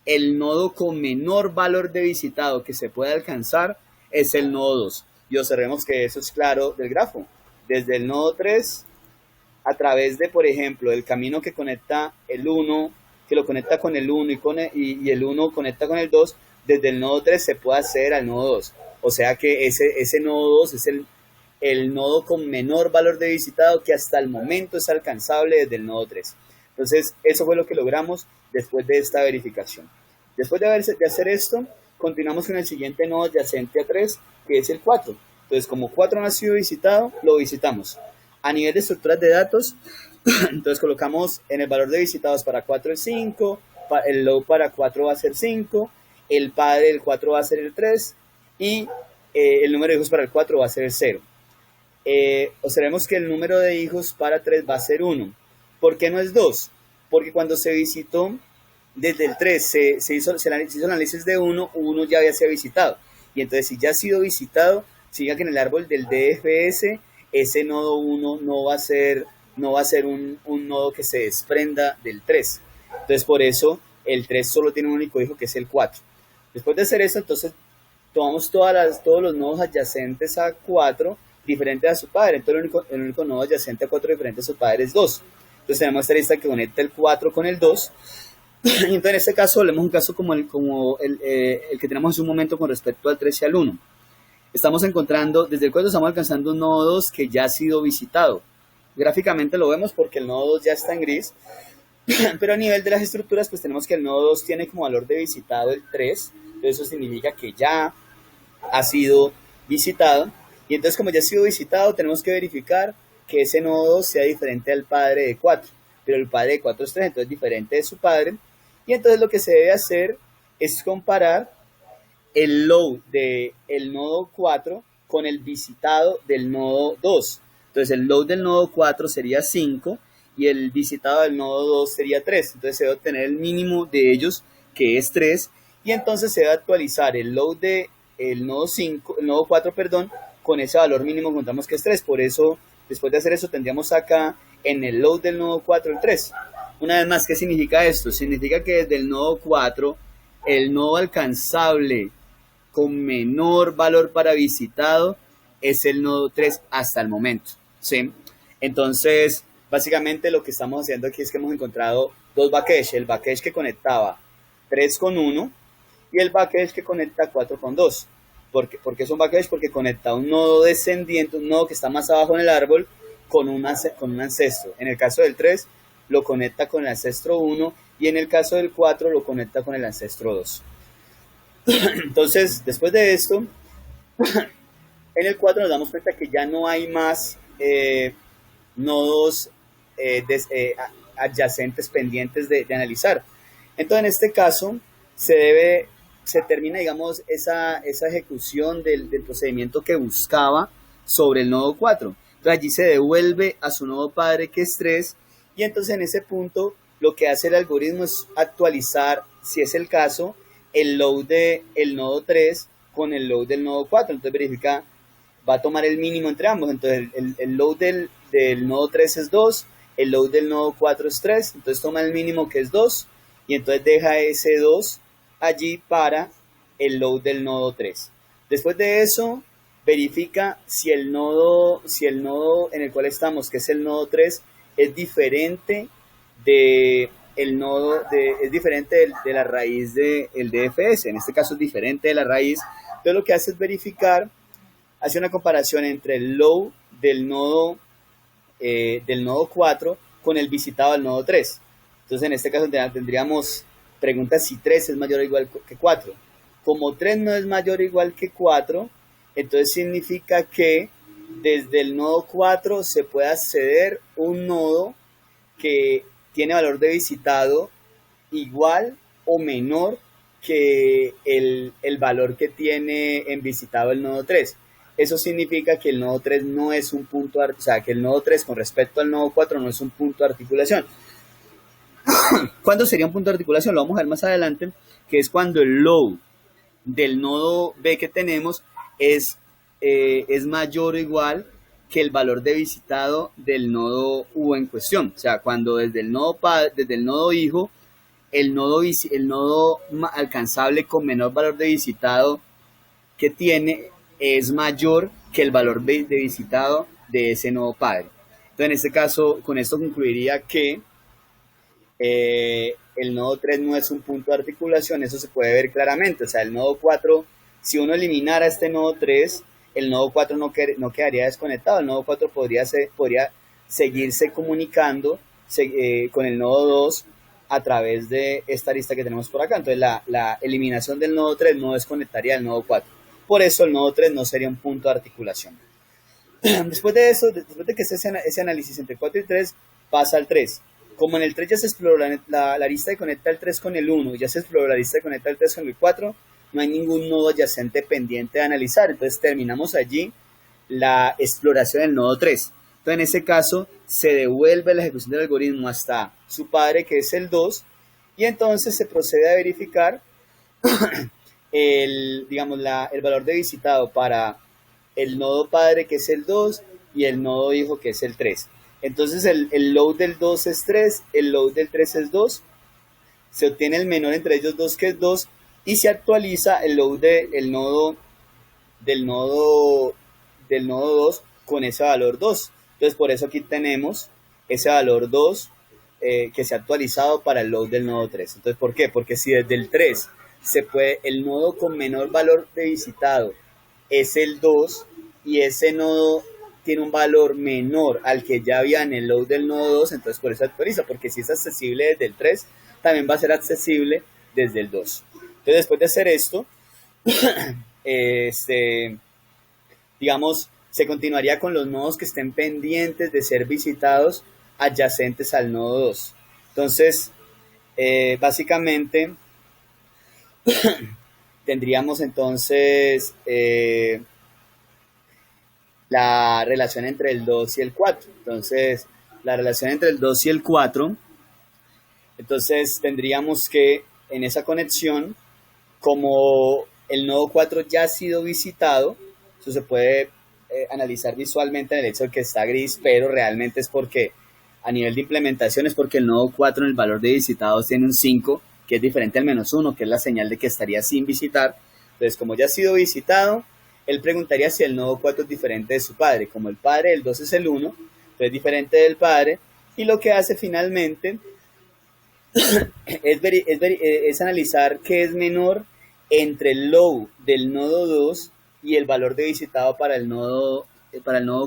el nodo con menor valor de visitado que se puede alcanzar es el nodo 2. Y observemos que eso es claro del grafo. Desde el nodo 3, a través de, por ejemplo, el camino que conecta el 1, que lo conecta con el 1 y el 1 conecta con el 2, desde el nodo 3 se puede acceder al nodo 2. O sea que ese nodo 2 es el nodo con menor valor de visitado que hasta el momento es alcanzable desde el nodo 3. Entonces, eso fue lo que logramos después de esta verificación. Después de hacer esto, continuamos con el siguiente nodo adyacente a 3, que es el 4. Entonces, como 4 no ha sido visitado, lo visitamos. A nivel de estructuras de datos, entonces colocamos en el valor de visitados para 4 el 5, el load para 4 va a ser 5, el padre del 4 va a ser el 3 y el número de hijos para el 4 va a ser el 0. Observemos que el número de hijos para 3 va a ser 1. ¿Por qué no es 2? Porque cuando se visitó desde el 3 se hizo el análisis de 1 ya había sido visitado. Y entonces si ya ha sido visitado, significa que en el árbol del DFS ese nodo 1 no va a ser un nodo que se desprenda del 3. Entonces por eso el 3 solo tiene un único hijo que es el 4. Después de hacer esto, entonces tomamos todos los nodos adyacentes a 4 diferentes a su padre. Entonces el único nodo adyacente a 4 diferente a su padre es 2. Entonces tenemos esta lista que conecta el 4 con el 2. Y entonces en este caso leemos un caso como el que tenemos en un momento con respecto al 3 y al 1. Estamos encontrando, desde el 4 estamos alcanzando un nodo 2 que ya ha sido visitado. Gráficamente lo vemos porque el nodo 2 ya está en gris. Pero a nivel de las estructuras, pues tenemos que el nodo 2 tiene como valor de visitado el 3. Entonces eso significa que ya ha sido visitado. Y entonces como ya ha sido visitado, tenemos que verificar que ese nodo 2 sea diferente al padre de 4. Pero el padre de 4 es 3, entonces es diferente de su padre. Y entonces lo que se debe hacer es comparar el load del nodo 4 con el visitado del nodo 2. Entonces el load del nodo 4 sería 5 y el visitado del nodo 2 sería 3. Entonces se debe obtener el mínimo de ellos, que es 3. Y entonces se debe actualizar el load del nodo 4, con ese valor mínimo que encontramos que es 3. Por eso, después de hacer eso, tendríamos acá en el load del nodo 4 el 3. Una vez más, ¿qué significa esto? Significa que desde el nodo 4, el nodo alcanzable con menor valor para visitado es el nodo 3 hasta el momento, ¿sí? Entonces, básicamente lo que estamos haciendo aquí es que hemos encontrado dos backhash, el backhash que conectaba 3 con 1 y el backhash que conecta 4 con 2. ¿Por qué son backhash? Porque conecta un nodo descendiente, un nodo que está más abajo en el árbol, con un ancestro. En el caso del 3, lo conecta con el ancestro 1 y en el caso del 4 lo conecta con el ancestro 2. Entonces, después de esto, En el 4 nos damos cuenta que ya no hay más nodos adyacentes pendientes de analizar. Entonces, en este caso, se termina, digamos, esa ejecución del procedimiento que buscaba sobre el nodo 4. Entonces, allí se devuelve a su nodo padre, que es 3, y entonces en ese punto lo que hace el algoritmo es actualizar, si es el caso, el load del nodo 3 con el load del nodo 4. Entonces verifica, va a tomar el mínimo entre ambos. Entonces el load del nodo 3 es 2, el load del nodo 4 es 3, entonces toma el mínimo, que es 2, y entonces deja ese 2 allí para el load del nodo 3. Después de eso, verifica si el nodo en el cual estamos, que es el nodo 3, es diferente de la raíz del DFS. En este caso es diferente de la raíz. Entonces lo que hace es verificar, hace una comparación entre el load del nodo 4 con el visitado del nodo 3. Entonces en este caso tendríamos pregunta si 3 es mayor o igual que 4. Como 3 no es mayor o igual que 4, entonces significa que desde el nodo 4 se puede acceder un nodo que tiene valor de visitado igual o menor que el valor que tiene en visitado el nodo 3. Eso significa que el nodo 3 no es un punto, o sea, que el nodo 3 con respecto al nodo 4 no es un punto de articulación. ¿Cuándo sería un punto de articulación? Lo vamos a ver más adelante, que es cuando el load del nodo B que tenemos es mayor o igual que el valor de visitado del nodo U en cuestión. O sea, cuando desde el nodo hijo, el nodo alcanzable con menor valor de visitado que tiene es mayor que el valor de visitado de ese nodo padre. Entonces, en este caso, con esto concluiría que el nodo 3 no es un punto de articulación. Eso se puede ver claramente. O sea, el nodo 4, si uno eliminara este nodo 3, el nodo 4 no quedaría desconectado. El nodo 4 podría seguirse comunicando con el nodo 2 a través de esta lista que tenemos por acá. Entonces la eliminación del nodo 3 no desconectaría el nodo 4. Por eso el nodo 3 no sería un punto de articulación. Después de eso, después de que ese análisis entre 4 y 3, pasa al 3. Como en el 3 ya se exploró la lista que conecta el 3 con el 1, ya se exploró la lista que conecta el 3 con el 4, no hay ningún nodo adyacente pendiente de analizar. Entonces terminamos allí la exploración del nodo 3. Entonces en ese caso se devuelve la ejecución del algoritmo hasta su padre, que es el 2, y entonces se procede a verificar el valor de visitado para el nodo padre, que es el 2, y el nodo hijo, que es el 3. Entonces el load del 2 es 3, el load del 3 es 2, se obtiene el menor entre ellos dos, que es 2, y se actualiza el load del nodo 2 con ese valor 2. Entonces por eso aquí tenemos ese valor 2 que se ha actualizado para el load del nodo 3. Entonces, ¿por qué? Porque si desde el 3 el nodo con menor valor de visitado es el 2, y ese nodo tiene un valor menor al que ya había en el load del nodo 2, entonces por eso actualiza, porque si es accesible desde el 3, también va a ser accesible desde el 2. Entonces, después de hacer esto, se continuaría con los nodos que estén pendientes de ser visitados adyacentes al nodo 2. Entonces, básicamente, tendríamos entonces la relación entre el 2 y el 4. Entonces, la relación entre el 2 y el 4, entonces tendríamos que en esa conexión, como el nodo 4 ya ha sido visitado, eso se puede analizar visualmente en el hecho de que está gris, pero realmente es porque a nivel de implementación es porque el nodo 4 en el valor de visitados tiene un 5, que es diferente al -1, que es la señal de que estaría sin visitar. Entonces, como ya ha sido visitado, él preguntaría si el nodo 4 es diferente de su padre. Como el padre del 2 es el 1, entonces es diferente del padre, y lo que hace finalmente es analizar qué es menor entre el load del nodo 2 y el valor de visitado para el nodo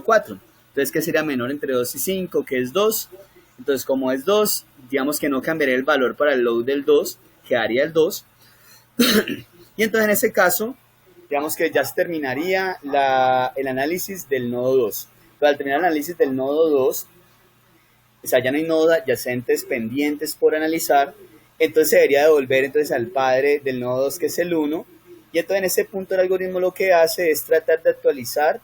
4. Entonces, ¿qué sería menor entre 2 y 5? Que es 2. Entonces, como es 2, digamos que no cambiaría el valor para el load del 2, quedaría el 2. Y entonces, en ese caso, digamos que ya se terminaría el análisis del nodo 2. Pero al terminar el análisis del nodo 2, o sea, ya no hay nodos adyacentes pendientes por analizar, entonces se debería devolver entonces al padre del nodo 2, que es el 1, y entonces en ese punto el algoritmo lo que hace es tratar de actualizar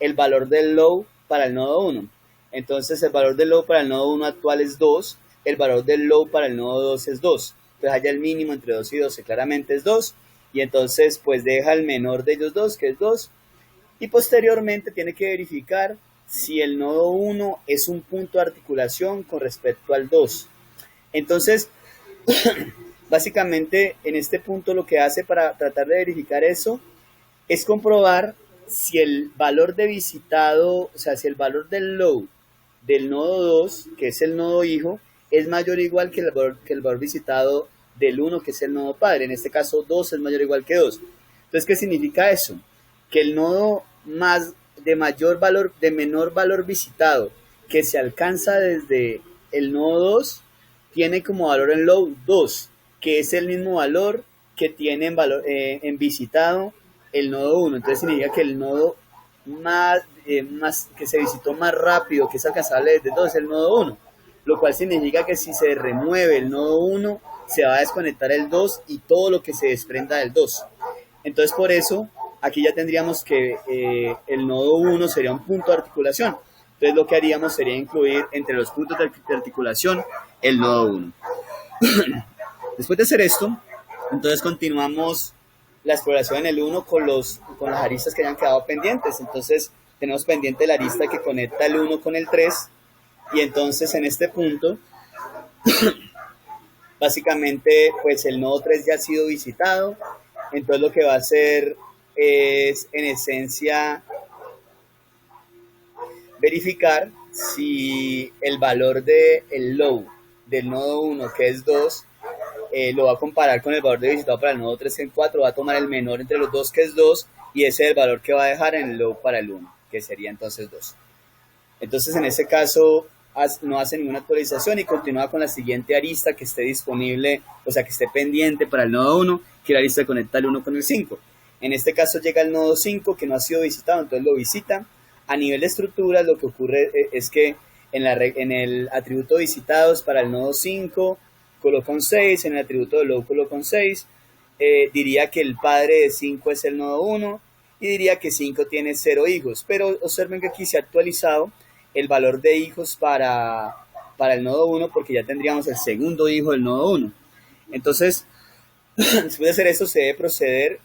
el valor del low para el nodo 1. Entonces el valor del low para el nodo 1 actual es 2, el valor del low para el nodo 2 es 2. Entonces allá el mínimo entre 2 y 12 claramente es 2, y entonces pues deja el menor de ellos dos, que es 2, y posteriormente tiene que verificar si el nodo 1 es un punto de articulación con respecto al 2. Entonces, básicamente en este punto lo que hace para tratar de verificar eso es comprobar si el valor de visitado, o sea, si el valor del low del nodo 2, que es el nodo hijo, es mayor o igual que el valor visitado del 1, que es el nodo padre. En este caso 2 es mayor o igual que 2. Entonces, ¿qué significa eso? Que el nodo de menor valor visitado que se alcanza desde el nodo 2 tiene como valor en low 2, que es el mismo valor que tiene en visitado el nodo 1. Entonces significa que el nodo más que se visitó más rápido, que es alcanzable desde 2, es el nodo 1, lo cual significa que si se remueve el nodo 1 se va a desconectar el 2 y todo lo que se desprenda del 2. Entonces por eso aquí ya tendríamos que el nodo 1 sería un punto de articulación. Entonces lo que haríamos sería incluir entre los puntos de articulación el nodo 1. Después de hacer esto, entonces continuamos la exploración en el 1 con las aristas que hayan quedado pendientes. Entonces tenemos pendiente la arista que conecta el 1 con el 3, y entonces en este punto básicamente pues el nodo 3 ya ha sido visitado. Entonces lo que va a hacer es en esencia verificar si el valor del low del nodo 1, que es 2, lo va a comparar con el valor de visitado para el nodo 3, que es 4, va a tomar el menor entre los dos, que es 2, y ese es el valor que va a dejar en el low para el 1, que sería entonces 2. Entonces en ese caso no hace ninguna actualización y continúa con la siguiente arista que esté disponible, o sea que esté pendiente para el nodo 1, que es la arista que conecta el 1 con el 5. En este caso llega el nodo 5 que no ha sido visitado, entonces lo visita. A nivel de estructuras lo que ocurre es que en el atributo visitados para el nodo 5 coloca un 6, en el atributo de low coloca un 6, diría que el padre de 5 es el nodo 1 y diría que 5 tiene 0 hijos, pero observen que aquí se ha actualizado el valor de hijos para el nodo 1 porque ya tendríamos el segundo hijo del nodo 1. Entonces, después de hacer esto se debe proceder,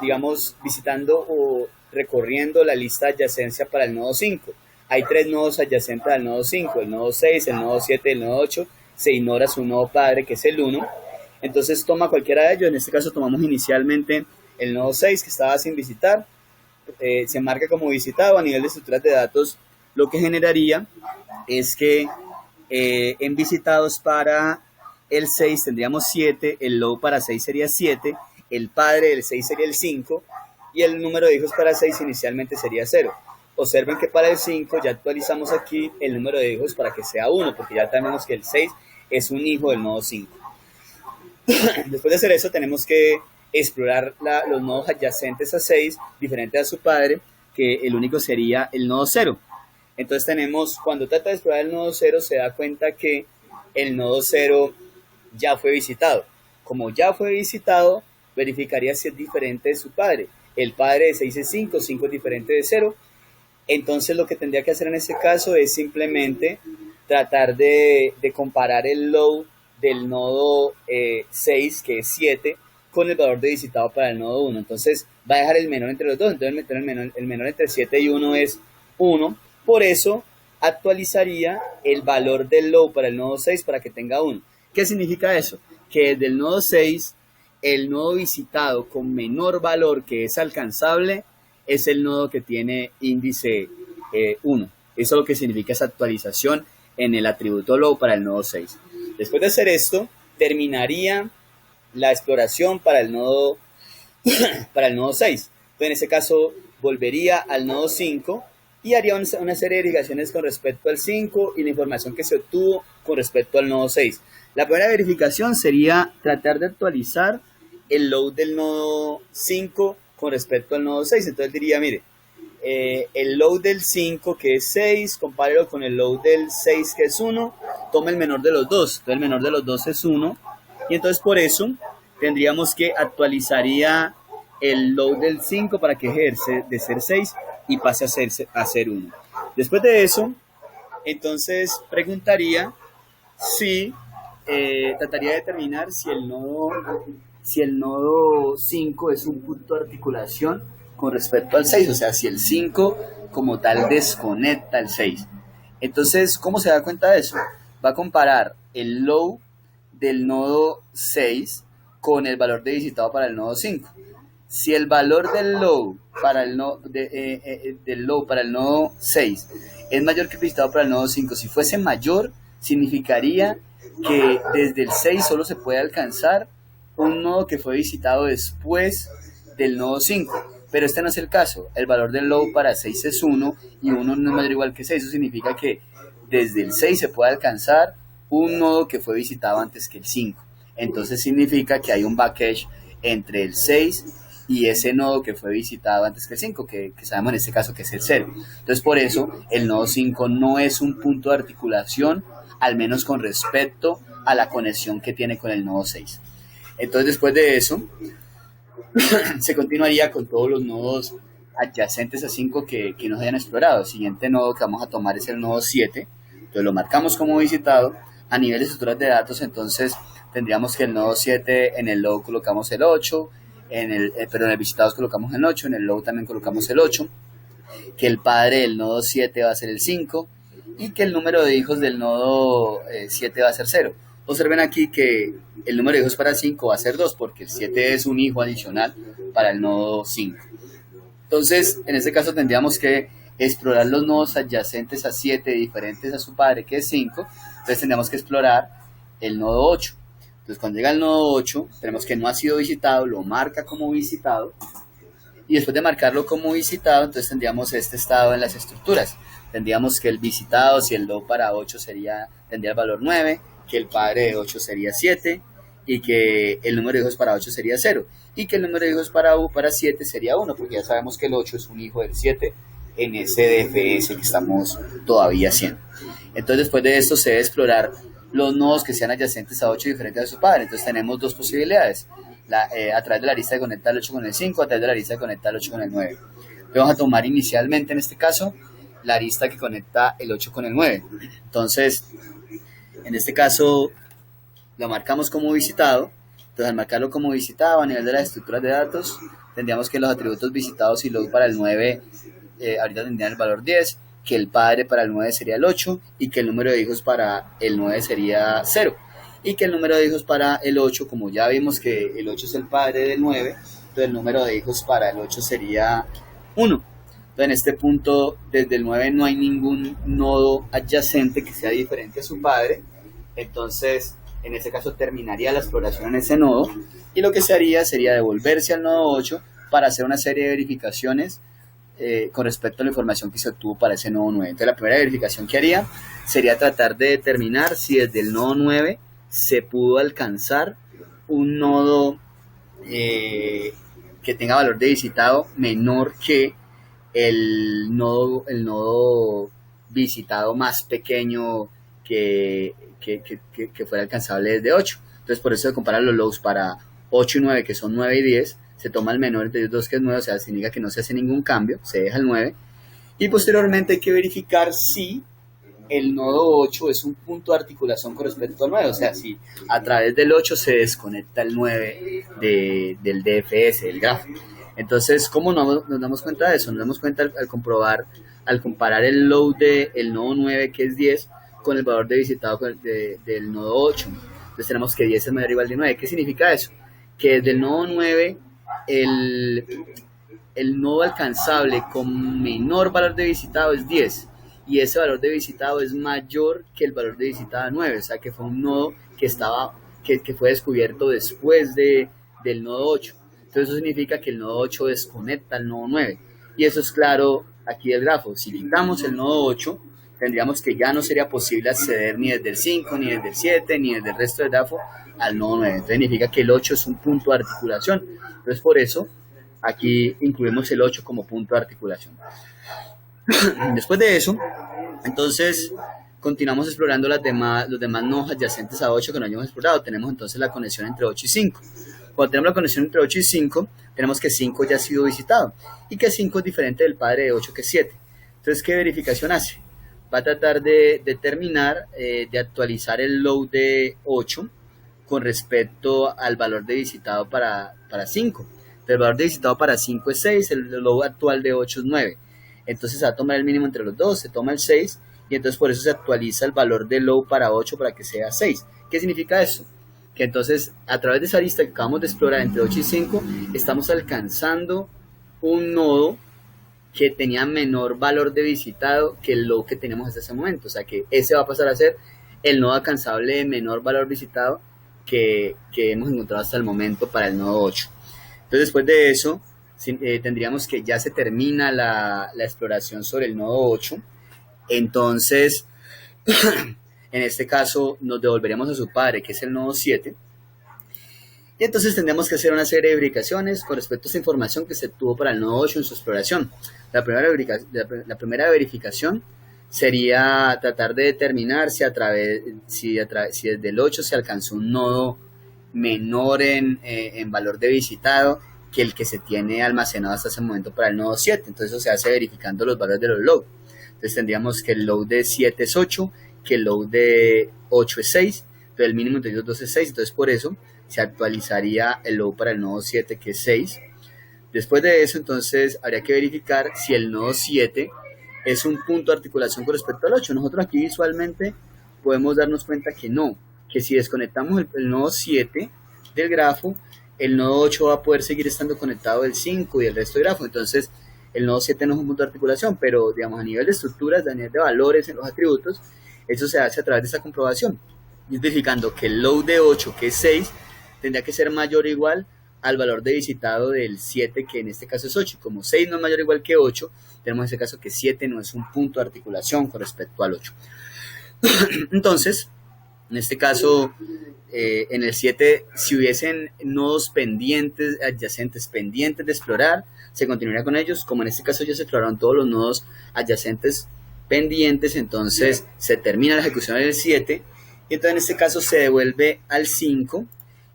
digamos, visitando o recorriendo la lista de adyacencia para el nodo 5. Hay 3 nodos adyacentes al nodo 5, el nodo 6, el nodo 7 y el nodo 8. Se ignora su nodo padre, que es el 1. Entonces toma cualquiera de ellos. En este caso tomamos inicialmente el nodo 6, que estaba sin visitar. Se marca como visitado. A nivel de estructuras de datos, lo que generaría es que en visitados para el 6 tendríamos 7, el low para 6 sería 7, el padre del 6 sería el 5, y el número de hijos para 6 inicialmente sería 0. Observen que para el 5 ya actualizamos aquí el número de hijos para que sea 1, porque ya tenemos que el 6 es un hijo del nodo 5. Después de hacer eso tenemos que explorar los nodos adyacentes a 6, diferente a su padre, que el único sería el nodo 0. Entonces tenemos, cuando trata de explorar el nodo 0, se da cuenta que el nodo 0 ya fue visitado. Como ya fue visitado, verificaría si es diferente de su padre. El padre de 6 es 5, 5 es diferente de 0. Entonces lo que tendría que hacer en ese caso es simplemente tratar de comparar el low del nodo 6, que es 7, con el valor de visitado para el nodo 1. Entonces va a dejar el menor entre los dos. Entonces el menor entre 7 y 1 es 1. Por eso actualizaría el valor del low para el nodo 6 para que tenga 1. ¿Qué significa eso? Que desde el nodo 6, el nodo visitado con menor valor que es alcanzable es el nodo que tiene índice 1. Eso es lo que significa esa actualización en el atributo low para el nodo 6. Después de hacer esto, terminaría la exploración para el nodo 6. Entonces, en ese caso, volvería al nodo 5 y haría una serie de verificaciones con respecto al 5 y la información que se obtuvo con respecto al nodo 6. La primera verificación sería tratar de actualizar el load del nodo 5 con respecto al nodo 6. Entonces diría, mire, el load del 5 que es 6, compárelo con el load del 6 que es 1, toma el menor de los dos. Entonces el menor de los dos es 1 y entonces por eso tendríamos que actualizaría el load del 5 para que ejerce de ser 6 y pase a ser 1. Después de eso, entonces preguntaría si trataría de determinar si el nodo 5 es un punto de articulación con respecto al 6, o sea, si el 5 como tal desconecta el 6. Entonces, ¿cómo se da cuenta de eso? Va a comparar el low del nodo 6 con el valor de visitado para el nodo 5. Si el valor del low para el nodo 6 es mayor que el visitado para el nodo 5, si fuese mayor, significaría que desde el 6 solo se puede alcanzar un nodo que fue visitado después del nodo 5. Pero este no es el caso. El valor del low para 6 es 1 y 1 no es mayor o igual que 6. Eso significa que desde el 6 se puede alcanzar un nodo que fue visitado antes que el 5. Entonces significa que hay un backcache entre el 6 y ese nodo que fue visitado antes que el 5, que sabemos en este caso que es el 0. Entonces por eso el nodo 5 no es un punto de articulación, al menos con respecto a la conexión que tiene con el nodo 6. Entonces después de eso se continuaría con todos los nodos adyacentes a 5 que nos hayan explorado. El siguiente nodo que vamos a tomar es el nodo 7. Entonces lo marcamos como visitado. A nivel de estructuras de datos, entonces tendríamos que el nodo 7 en el low colocamos el 8, pero en el visitados colocamos el 8, en el low también colocamos el 8, que el padre del nodo 7 va a ser el 5 y que el número de hijos del nodo 7 va a ser 0. Observen aquí que el número de hijos para 5 va a ser 2 porque el 7 es un hijo adicional para el nodo 5. Entonces, en este caso tendríamos que explorar los nodos adyacentes a 7 diferentes a su padre que es 5. Entonces tendríamos que explorar el nodo 8. Entonces cuando llega el nodo 8, tenemos que no ha sido visitado, lo marca como visitado. Y después de marcarlo como visitado, entonces tendríamos este estado en las estructuras. Tendríamos que el visitado, si el low para 8 tendría el valor 9, que el padre de 8 sería 7 y que el número de hijos para 8 sería 0 y que el número de hijos para 7 sería 1, porque ya sabemos que el 8 es un hijo del 7 en ese DFS que estamos todavía haciendo. Entonces después de esto se debe explorar los nodos que sean adyacentes a 8 diferentes a su padre. Entonces tenemos dos posibilidades, a través de la lista de conectar el 8 con el 5, a través de la lista de conectar el 8 con el 9. Entonces vamos a tomar inicialmente en este caso la arista que conecta el 8 con el 9. Entonces en este caso lo marcamos como visitado. Entonces al marcarlo como visitado a nivel de las estructuras de datos, tendríamos que los atributos visitados y load para el 9 ahorita tendrían el valor 10, que el padre para el 9 sería el 8 y que el número de hijos para el 9 sería 0 y que el número de hijos para el 8, como ya vimos que el 8 es el padre del 9, entonces el número de hijos para el 8 sería 1. Entonces en este punto desde el 9 no hay ningún nodo adyacente que sea diferente a su padre. Entonces en este caso terminaría la exploración en ese nodo y lo que se haría sería devolverse al nodo 8 para hacer una serie de verificaciones con respecto a la información que se obtuvo para ese nodo 9. Entonces la primera verificación que haría sería tratar de determinar si desde el nodo 9 se pudo alcanzar un nodo que tenga valor de visitado menor que el nodo visitado más pequeño que fuera alcanzable desde 8. Entonces por eso se comparan los lows para 8 y 9, que son 9 y 10, se toma el menor entre los dos que es 9, o sea, significa que no se hace ningún cambio, se deja el 9, y posteriormente hay que verificar si el nodo 8 es un punto de articulación con respecto al 9, o sea, si a través del 8 se desconecta el 9 del DFS, del grafo. Entonces, ¿cómo nos damos cuenta de eso? Nos damos cuenta al comparar el load del nodo 9, que es 10, con el valor de visitado del nodo 8. Entonces tenemos que 10 es mayor o igual de 9. ¿Qué significa eso? Que desde el nodo 9 el nodo alcanzable con menor valor de visitado es 10 y ese valor de visitado es mayor que el valor de visitado 9, o sea que fue un nodo que fue descubierto después del nodo 8. Entonces eso significa que el nodo 8 desconecta al nodo 9 y eso es claro aquí del grafo. Si quitamos el nodo 8 tendríamos que ya no sería posible acceder ni desde el 5, ni desde el 7, ni desde el resto del grafo al nodo 9. Entonces significa que el 8 es un punto de articulación. Entonces por eso aquí incluimos el 8 como punto de articulación. Después de eso, entonces continuamos explorando los demás nodos adyacentes a 8 que no hayamos explorado. Tenemos entonces la conexión entre 8 y 5. Cuando tenemos la conexión entre 8 y 5, tenemos que 5 ya ha sido visitado y que 5 es diferente del padre de 8, que es 7. Entonces, ¿qué verificación hace? Va a tratar de determinar, de actualizar el load de 8 con respecto al valor de visitado para 5. El valor de visitado para 5 es 6, el load actual de 8 es 9. Entonces se va a tomar el mínimo entre los dos, se toma el 6 y entonces por eso se actualiza el valor del load para 8 para que sea 6. ¿Qué significa eso? Que entonces a través de esa lista que acabamos de explorar entre 8 y 5 estamos alcanzando un nodo que tenía menor valor de visitado que el load que teníamos hasta ese momento. O sea que ese va a pasar a ser el nodo alcanzable de menor valor visitado que hemos encontrado hasta el momento para el nodo 8. Entonces después de eso tendríamos que ya se termina la exploración sobre el nodo 8. Entonces en este caso nos devolveremos a su padre, que es el nodo 7. Y entonces tendremos que hacer una serie de verificaciones con respecto a esa información que se tuvo para el nodo 8 en su exploración. La primera verificación sería tratar de determinar si desde el 8 se alcanzó un nodo menor en valor de visitado que el que se tiene almacenado hasta ese momento para el nodo 7. Entonces eso se hace verificando los valores de los load. Entonces tendríamos que el load de 7 es 8, que el load de 8 es 6, pero el mínimo entre ellos dos es 6, entonces por eso se actualizaría el load para el nodo 7, que es 6. Después de eso, entonces, habría que verificar si el nodo 7 es un punto de articulación con respecto al 8. Nosotros aquí visualmente podemos darnos cuenta que no, que si desconectamos el nodo 7 del grafo, el nodo 8 va a poder seguir estando conectado del 5 y el resto del grafo. Entonces, el nodo 7 no es un punto de articulación, pero digamos a nivel de estructuras, a nivel de valores en los atributos, eso se hace a través de esa comprobación, verificando que el load de 8, que es 6, tendría que ser mayor o igual al valor de visitado del 7, que en este caso es 8. Y como 6 no es mayor o igual que 8, tenemos en este caso que 7 no es un punto de articulación con respecto al 8. Entonces, en este caso, en el 7, si hubiesen nodos pendientes, adyacentes pendientes de explorar, se continuaría con ellos. Como en este caso ya se exploraron todos los nodos adyacentes pendientes, entonces se termina la ejecución del 7, y entonces en este caso se devuelve al 5,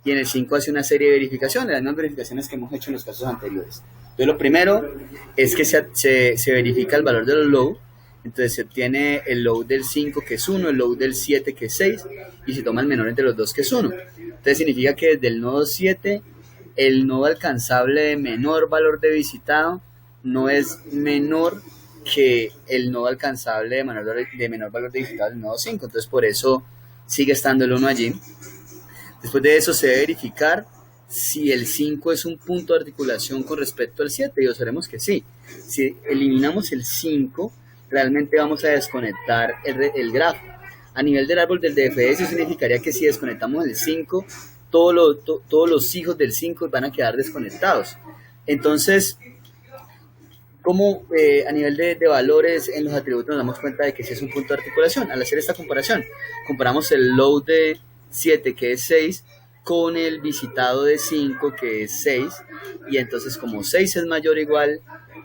y en el 5 hace una serie de verificaciones, las mismas verificaciones que hemos hecho en los casos anteriores. Entonces lo primero es que se verifica el valor de los load. Entonces se obtiene el load del 5, que es 1, el load del 7, que es 6, y se toma el menor entre los dos, que es 1. Entonces significa que desde el nodo 7, el nodo alcanzable de menor valor de visitado no es menor que el nodo alcanzable de menor valor de visitado del nodo 5. Entonces por eso sigue estando el 1 allí. Después de eso se debe verificar si el 5 es un punto de articulación con respecto al 7, y observemos que sí. Si eliminamos el 5, realmente vamos a desconectar el grafo. A nivel del árbol del DFS, eso significaría que si desconectamos el 5, todos los hijos del 5 van a quedar desconectados. Entonces, como a nivel de valores en los atributos nos damos cuenta de que sí es un punto de articulación. Al hacer esta comparación, comparamos el load de 7, que es 6, con el visitado de 5, que es 6, y entonces como 6 es mayor o igual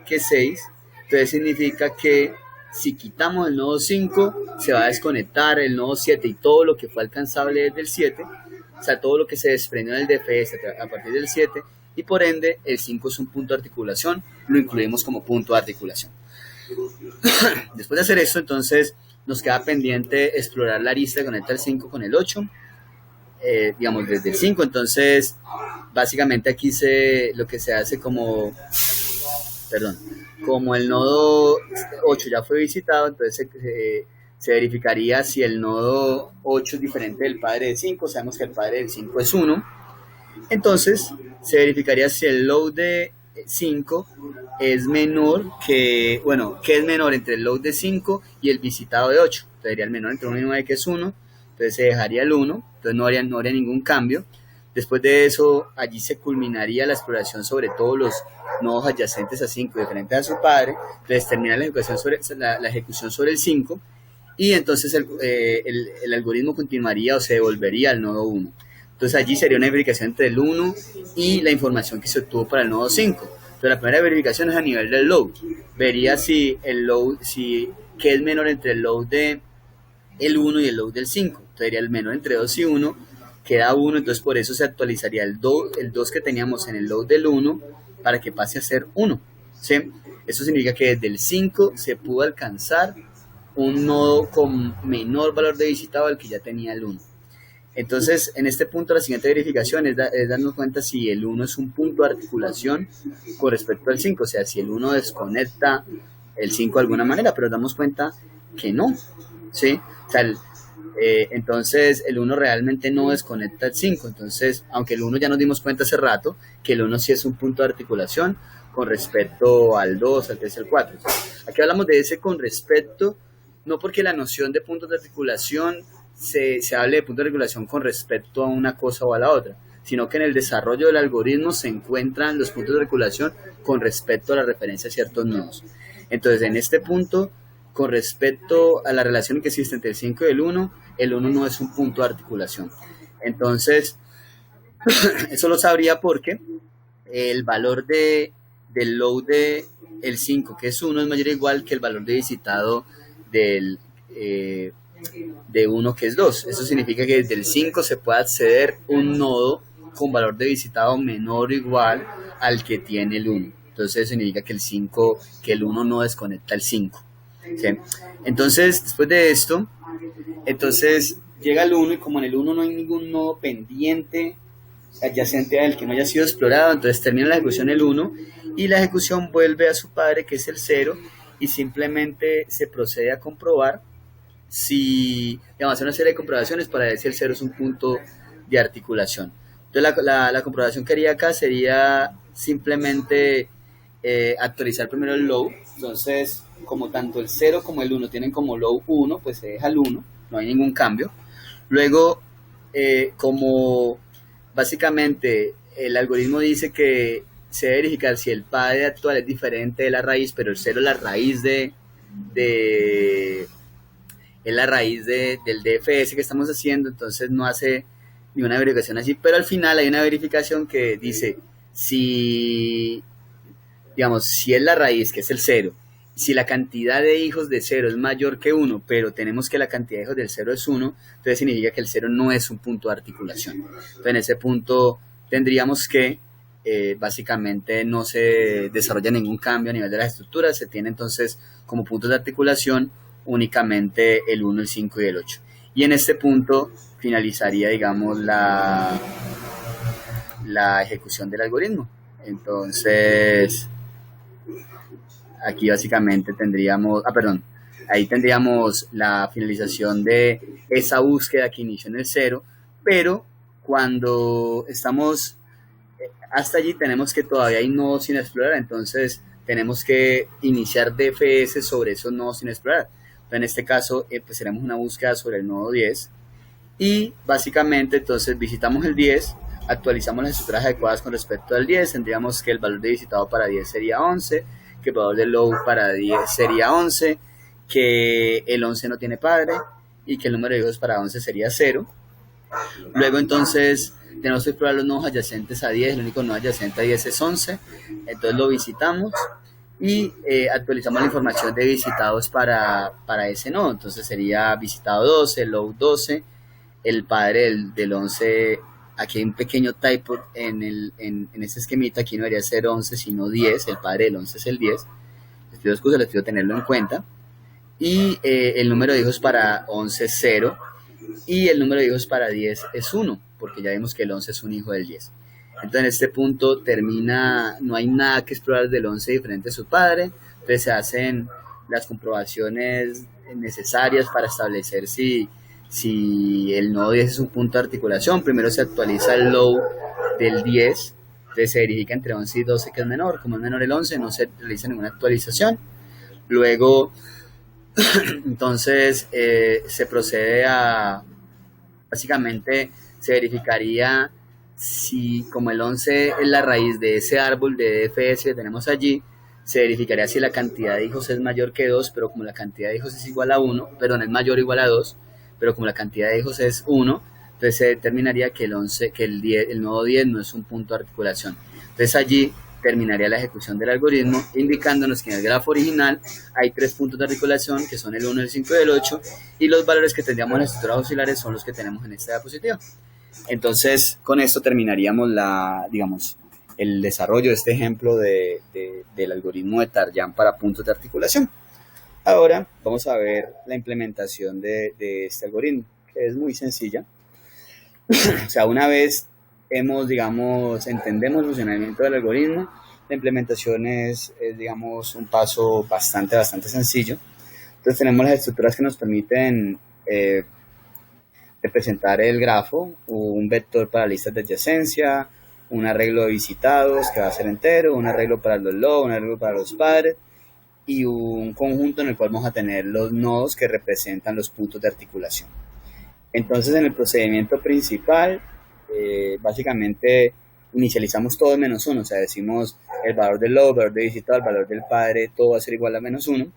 que 6, entonces significa que si quitamos el nodo 5, se va a desconectar el nodo 7 y todo lo que fue alcanzable desde el 7, o sea, todo lo que se desprendió en el DFS a partir del 7, y por ende el 5 es un punto de articulación, lo incluimos como punto de articulación. Después de hacer esto, entonces nos queda pendiente explorar la arista que conecta el 5 con el 8, digamos desde el 5. Entonces básicamente aquí lo que se hace como el nodo 8 ya fue visitado, entonces se verificaría si el nodo 8 es diferente del padre de 5. Sabemos que el padre del 5 es 1, entonces se verificaría si el load de 5 es menor que, ¿qué es menor entre el load de 5 y el visitado de 8? Entonces sería el menor entre 1 y 9, que es 1, entonces se dejaría el 1, entonces no habría ningún cambio. Después de eso, allí se culminaría la exploración sobre todos los nodos adyacentes a 5 diferentes a su padre, entonces termina la ejecución sobre el 5, y entonces el algoritmo continuaría o se devolvería al nodo 1. Entonces allí sería una verificación entre el 1 y la información que se obtuvo para el nodo 5. Entonces la primera verificación es a nivel del load. Vería si el load, qué es menor entre el load de el 1 y el load del 5. Entonces sería el menor entre 2 y 1, queda 1, entonces por eso se actualizaría el 2 que teníamos en el load del 1 para que pase a ser 1. ¿Sí? Eso significa que desde el 5 se pudo alcanzar un nodo con menor valor de visitado al que ya tenía el 1. Entonces, en este punto, la siguiente verificación es darnos cuenta si el 1 es un punto de articulación con respecto al 5, o sea, si el 1 desconecta el 5 de alguna manera, pero damos cuenta que no, ¿sí? O sea, entonces el 1 realmente no desconecta el 5, entonces, aunque el 1 ya nos dimos cuenta hace rato, que el 1 sí es un punto de articulación con respecto al 2, al 3 y al 4. Aquí hablamos de ese con respecto, no porque la noción de puntos de articulación se hable de punto de articulación con respecto a una cosa o a la otra, sino que en el desarrollo del algoritmo se encuentran los puntos de articulación con respecto a la referencia a ciertos nodos. Entonces, en este punto, con respecto a la relación que existe entre el 5 y el 1 no es un punto de articulación. Entonces, eso lo sabría porque el valor del load de el 5, que es 1, es mayor o igual que el valor de visitado de 1, que es 2. Eso significa que desde el 5 se puede acceder un nodo con valor de visitado menor o igual al que tiene el 1. Entonces eso significa que el 1 no desconecta el 5. ¿Sí? Entonces, después de esto, entonces llega el 1 y como en el 1 no hay ningún nodo pendiente adyacente al que no haya sido explorado, entonces termina la ejecución del 1 y la ejecución vuelve a su padre, que es el 0, y simplemente se procede a comprobar si, digamos, hacer una serie de comprobaciones para ver si el 0 es un punto de articulación. Entonces la comprobación que haría acá sería simplemente actualizar primero el load. Entonces, como tanto el 0 como el 1 tienen como load 1, pues se deja el 1, no hay ningún cambio. Luego, como básicamente el algoritmo dice que se debe verificar si el padre actual es diferente de la raíz, pero el 0 es la raíz del DFS que estamos haciendo, entonces no hace ni una verificación así, pero al final hay una verificación que dice si, digamos, si es la raíz, que es el 0, si la cantidad de hijos de 0 es mayor que 1, pero tenemos que la cantidad de hijos del 0 es 1, entonces significa que el 0 no es un punto de articulación. Entonces en ese punto tendríamos que básicamente no se desarrolla ningún cambio a nivel de las estructuras, se tiene entonces como puntos de articulación únicamente el 1, el 5 y el 8. Y en este punto finalizaría, digamos, la ejecución del algoritmo. Entonces, aquí básicamente tendríamos, ahí tendríamos la finalización de esa búsqueda que inició en el 0, pero cuando estamos hasta allí tenemos que todavía hay nodos sin explorar, entonces tenemos que iniciar DFS sobre esos nodos sin explorar. En este caso, pues haremos una búsqueda sobre el nodo 10 y básicamente entonces visitamos el 10, actualizamos las estructuras adecuadas con respecto al 10, tendríamos que el valor de visitado para 10 sería 11, que el valor de load para 10 sería 11, que el 11 no tiene padre y que el número de hijos para 11 sería 0. Luego entonces tenemos que explorar los nodos adyacentes a 10, el único nodo adyacente a 10 es 11, entonces lo visitamos y actualizamos la información de visitados para ese nodo, entonces sería visitado 12, load 12, el padre del 11, aquí hay un pequeño typo en este esquemita, aquí no debería ser 11 sino 10, el padre del 11 es el 10, les pido excusa, les pido tenerlo en cuenta, y el número de hijos para 11 es 0, y el número de hijos para 10 es 1, porque ya vimos que el 11 es un hijo del 10. Entonces en este punto termina, no hay nada que explorar del 11 diferente a su padre, entonces se hacen las comprobaciones necesarias para establecer si el nodo 10 es un punto de articulación. Primero se actualiza el load del 10, entonces se verifica entre 11 y 12 que es menor, como es menor el 11 no se realiza ninguna actualización. Luego entonces se procede a, básicamente se verificaría si como el 11 es la raíz de ese árbol de DFS que tenemos allí, se verificaría si la cantidad de hijos es mayor que 2, pero como la cantidad de hijos es igual a 1, perdón, es mayor o igual a 2, pero como la cantidad de hijos es 1, entonces se determinaría que el 11, que el nodo 10 no es un punto de articulación. Entonces allí terminaría la ejecución del algoritmo, indicándonos que en el grafo original hay 3 puntos de articulación, que son el 1, el 5 y el 8, y los valores que tendríamos en las estructuras auxiliares son los que tenemos en esta diapositiva. Entonces, con esto terminaríamos el desarrollo de este ejemplo del algoritmo de Tarjan para puntos de articulación. Ahora vamos a ver la implementación de este algoritmo, que es muy sencilla. O sea, una vez entendemos el funcionamiento del algoritmo, la implementación es un paso bastante sencillo. Entonces tenemos las estructuras que nos permiten representar el grafo, un vector para listas de adyacencia, un arreglo de visitados que va a ser entero, un arreglo para los lobes, un arreglo para los padres y un conjunto en el cual vamos a tener los nodos que representan los puntos de articulación. Entonces en el procedimiento principal, básicamente inicializamos todo en -1, o sea, decimos el valor del lobe, el valor de visitado, el valor del padre, todo va a ser igual a -1.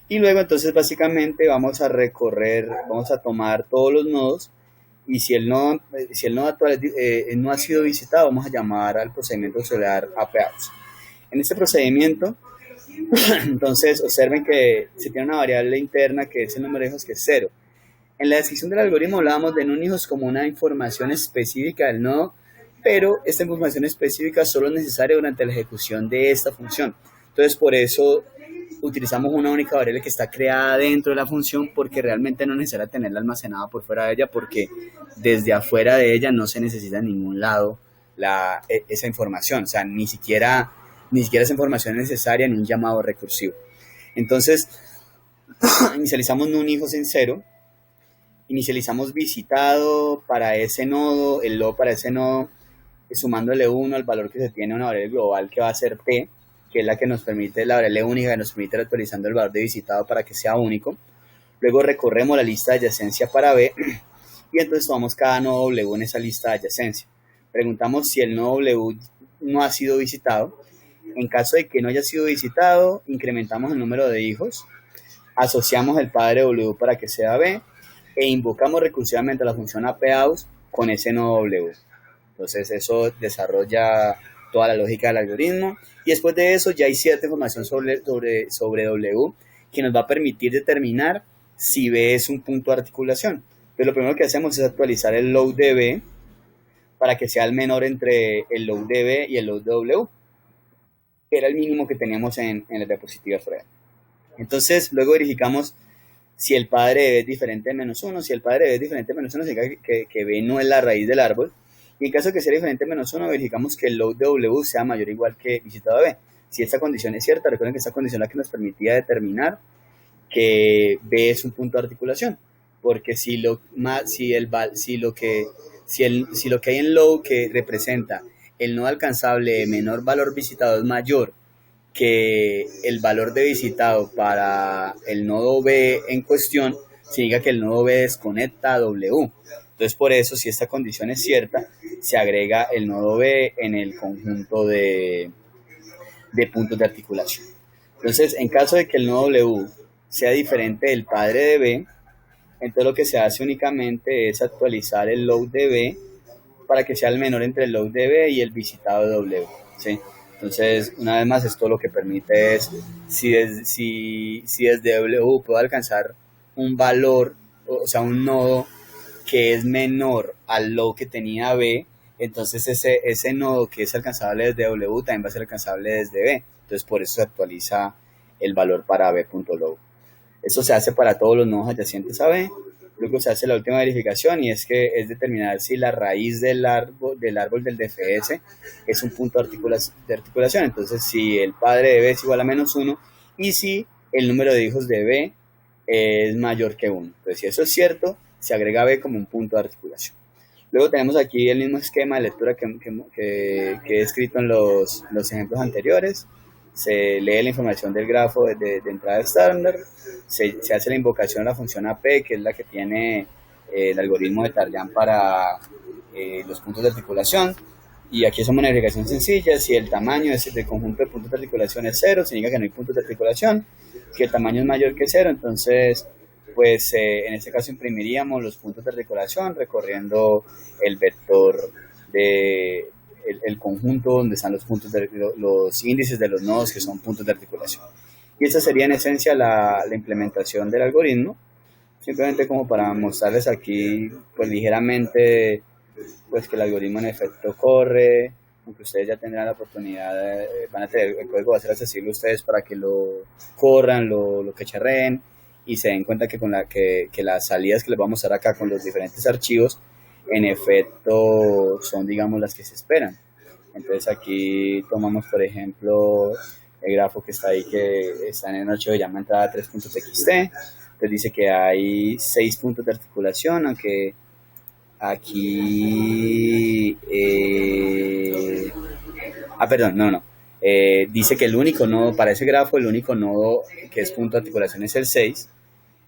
Y luego entonces básicamente vamos a tomar todos los nodos y si el nodo actual no ha sido visitado, vamos a llamar al procedimiento auxiliar APAUX. En este procedimiento, entonces observen que se tiene una variable interna que es el número de hijos, que es 0. En la descripción del algoritmo hablábamos de un hijos como una información específica del nodo, pero esta información específica solo es necesaria durante la ejecución de esta función. Entonces por eso utilizamos una única variable que está creada dentro de la función, porque realmente no es necesario tenerla almacenada por fuera de ella, porque desde afuera de ella no se necesita en ningún lado esa información, o sea, ni siquiera esa información es necesaria en un llamado recursivo. Entonces, inicializamos un hijos en 0, inicializamos visitado para ese nodo, el lobe para ese nodo, sumándole 1 al valor que se tiene a una variable global que va a ser P, que es la que nos permite, la variable única que nos permite ir actualizando el valor de visitado para que sea único. Luego recorremos la lista de adyacencia para B y entonces tomamos cada nodo W en esa lista de adyacencia. Preguntamos si el nodo W no ha sido visitado. En caso de que no haya sido visitado, incrementamos el número de hijos, asociamos el padre W para que sea B e invocamos recursivamente la función APAUX con ese nodo W. Entonces eso desarrolla toda la lógica del algoritmo y después de eso ya hay cierta información sobre W que nos va a permitir determinar si B es un punto de articulación. Entonces lo primero que hacemos es actualizar el load de B para que sea el menor entre el load de B y el load de W, que era el mínimo que teníamos en la diapositiva Freud. Entonces luego verificamos si el padre de B es diferente de -1. Si el padre de B es diferente de -1 significa que B no es la raíz del árbol. Y en caso de que sea diferente de -1, verificamos que el load de W sea mayor o igual que visitado de B. Si esta condición es cierta, recuerden que esta condición es la que nos permitía determinar que B es un punto de articulación. Porque si lo que hay en load que representa el nodo alcanzable de menor valor visitado es mayor que el valor de visitado para el nodo B en cuestión, significa que el nodo B desconecta a W. Entonces, por eso, si esta condición es cierta, se agrega el nodo B en el conjunto de puntos de articulación. Entonces, en caso de que el nodo W sea diferente del padre de B, entonces lo que se hace únicamente es actualizar el load de B para que sea el menor entre el load de B y el visitado de W, ¿sí? Entonces, una vez más, esto lo que permite es, si desde W puedo alcanzar un valor, o sea, un nodo que es menor al load que tenía B, entonces ese nodo que es alcanzable desde W también va a ser alcanzable desde B. Entonces, por eso se actualiza el valor para B.load. Eso se hace para todos los nodos adyacentes a B. Luego se hace la última verificación y es determinar si la raíz del árbol del DFS es un punto de articulación. Entonces, si el padre de B es igual a -1 y si el número de hijos de B es mayor que 1. Entonces, si eso es cierto, se agrega B como un punto de articulación. Luego tenemos aquí el mismo esquema de lectura que he escrito en los ejemplos anteriores. Se lee la información del grafo de entrada estándar, se hace la invocación a la función AP, que es la que tiene el algoritmo de Tarjan para los puntos de articulación, y aquí hacemos una verificación sencilla. Si el tamaño del conjunto de puntos de articulación es 0, significa que no hay puntos de articulación. Si el tamaño es mayor que 0, entonces pues en este caso imprimiríamos los puntos de articulación recorriendo el vector el conjunto donde están los puntos los índices de los nodos que son puntos de articulación. Y esa sería en esencia la implementación del algoritmo, simplemente como para mostrarles aquí pues ligeramente pues que el algoritmo en efecto corre, aunque ustedes ya tendrán la oportunidad, van a tener, el código va a ser accesible a ustedes para que lo corran, lo cacharreen y se den cuenta que con que las salidas que les vamos a mostrar acá con los diferentes archivos en efecto son, digamos, las que se esperan. Entonces aquí tomamos, por ejemplo, el grafo que está ahí, que está en el archivo de llama entrada 3.txt. Entonces dice que hay 6 puntos de articulación, aunque aquí... perdón, no. Dice que el único nodo, para ese grafo, el único nodo que es punto de articulación es el 6.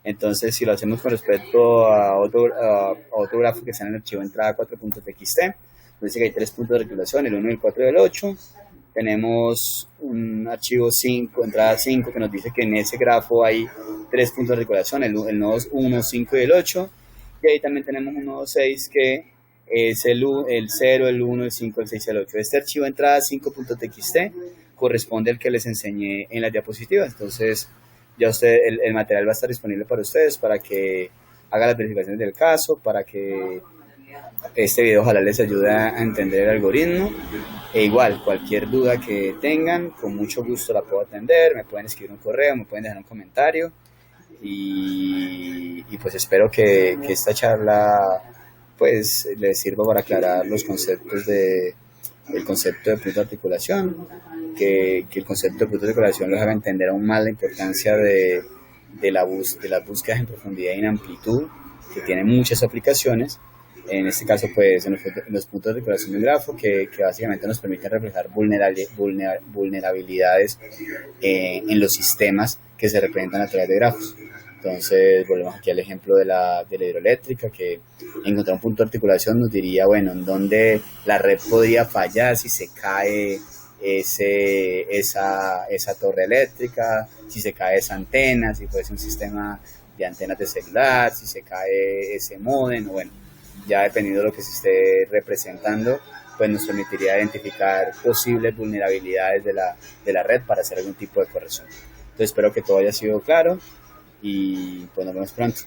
Entonces, si lo hacemos con respecto a otro grafo que está en el archivo entrada 4.txt, dice que hay 3 puntos de articulación, el 1, el 4 y el 8. Tenemos un archivo 5, entrada 5, que nos dice que en ese grafo hay 3 puntos de articulación, el nodo 1, 5 y el 8. Y ahí también tenemos un nodo 6 que es el 0, el 1, el 5, el 6 y el 8. Este archivo entrada 5.txt corresponde al que les enseñé en las diapositivas. Entonces, ya el material va a estar disponible para ustedes, para que hagan las verificaciones del caso, para que este video ojalá les ayude a entender el algoritmo. E igual, cualquier duda que tengan, con mucho gusto la puedo atender, me pueden escribir un correo, me pueden dejar un comentario. Y pues espero que esta charla pues les sirva para aclarar los conceptos el concepto de punto de articulación, que el concepto de punto de articulación les haga entender aún más la importancia de las búsquedas en profundidad y en amplitud, que tienen muchas aplicaciones. En este caso, pues, en los puntos de articulación de un grafo que básicamente nos permiten reflejar vulnerabilidades en los sistemas que se representan a través de grafos. Entonces, volvemos aquí al ejemplo de la hidroeléctrica, que encontrar un punto de articulación nos diría, bueno, en dónde la red podría fallar si se cae esa torre eléctrica, si se cae esa antena, si fuese un sistema de antenas de celular, si se cae ese módem, bueno, ya dependiendo de lo que se esté representando, pues nos permitiría identificar posibles vulnerabilidades de la red para hacer algún tipo de corrección. Entonces espero que todo haya sido claro y pues nos vemos pronto.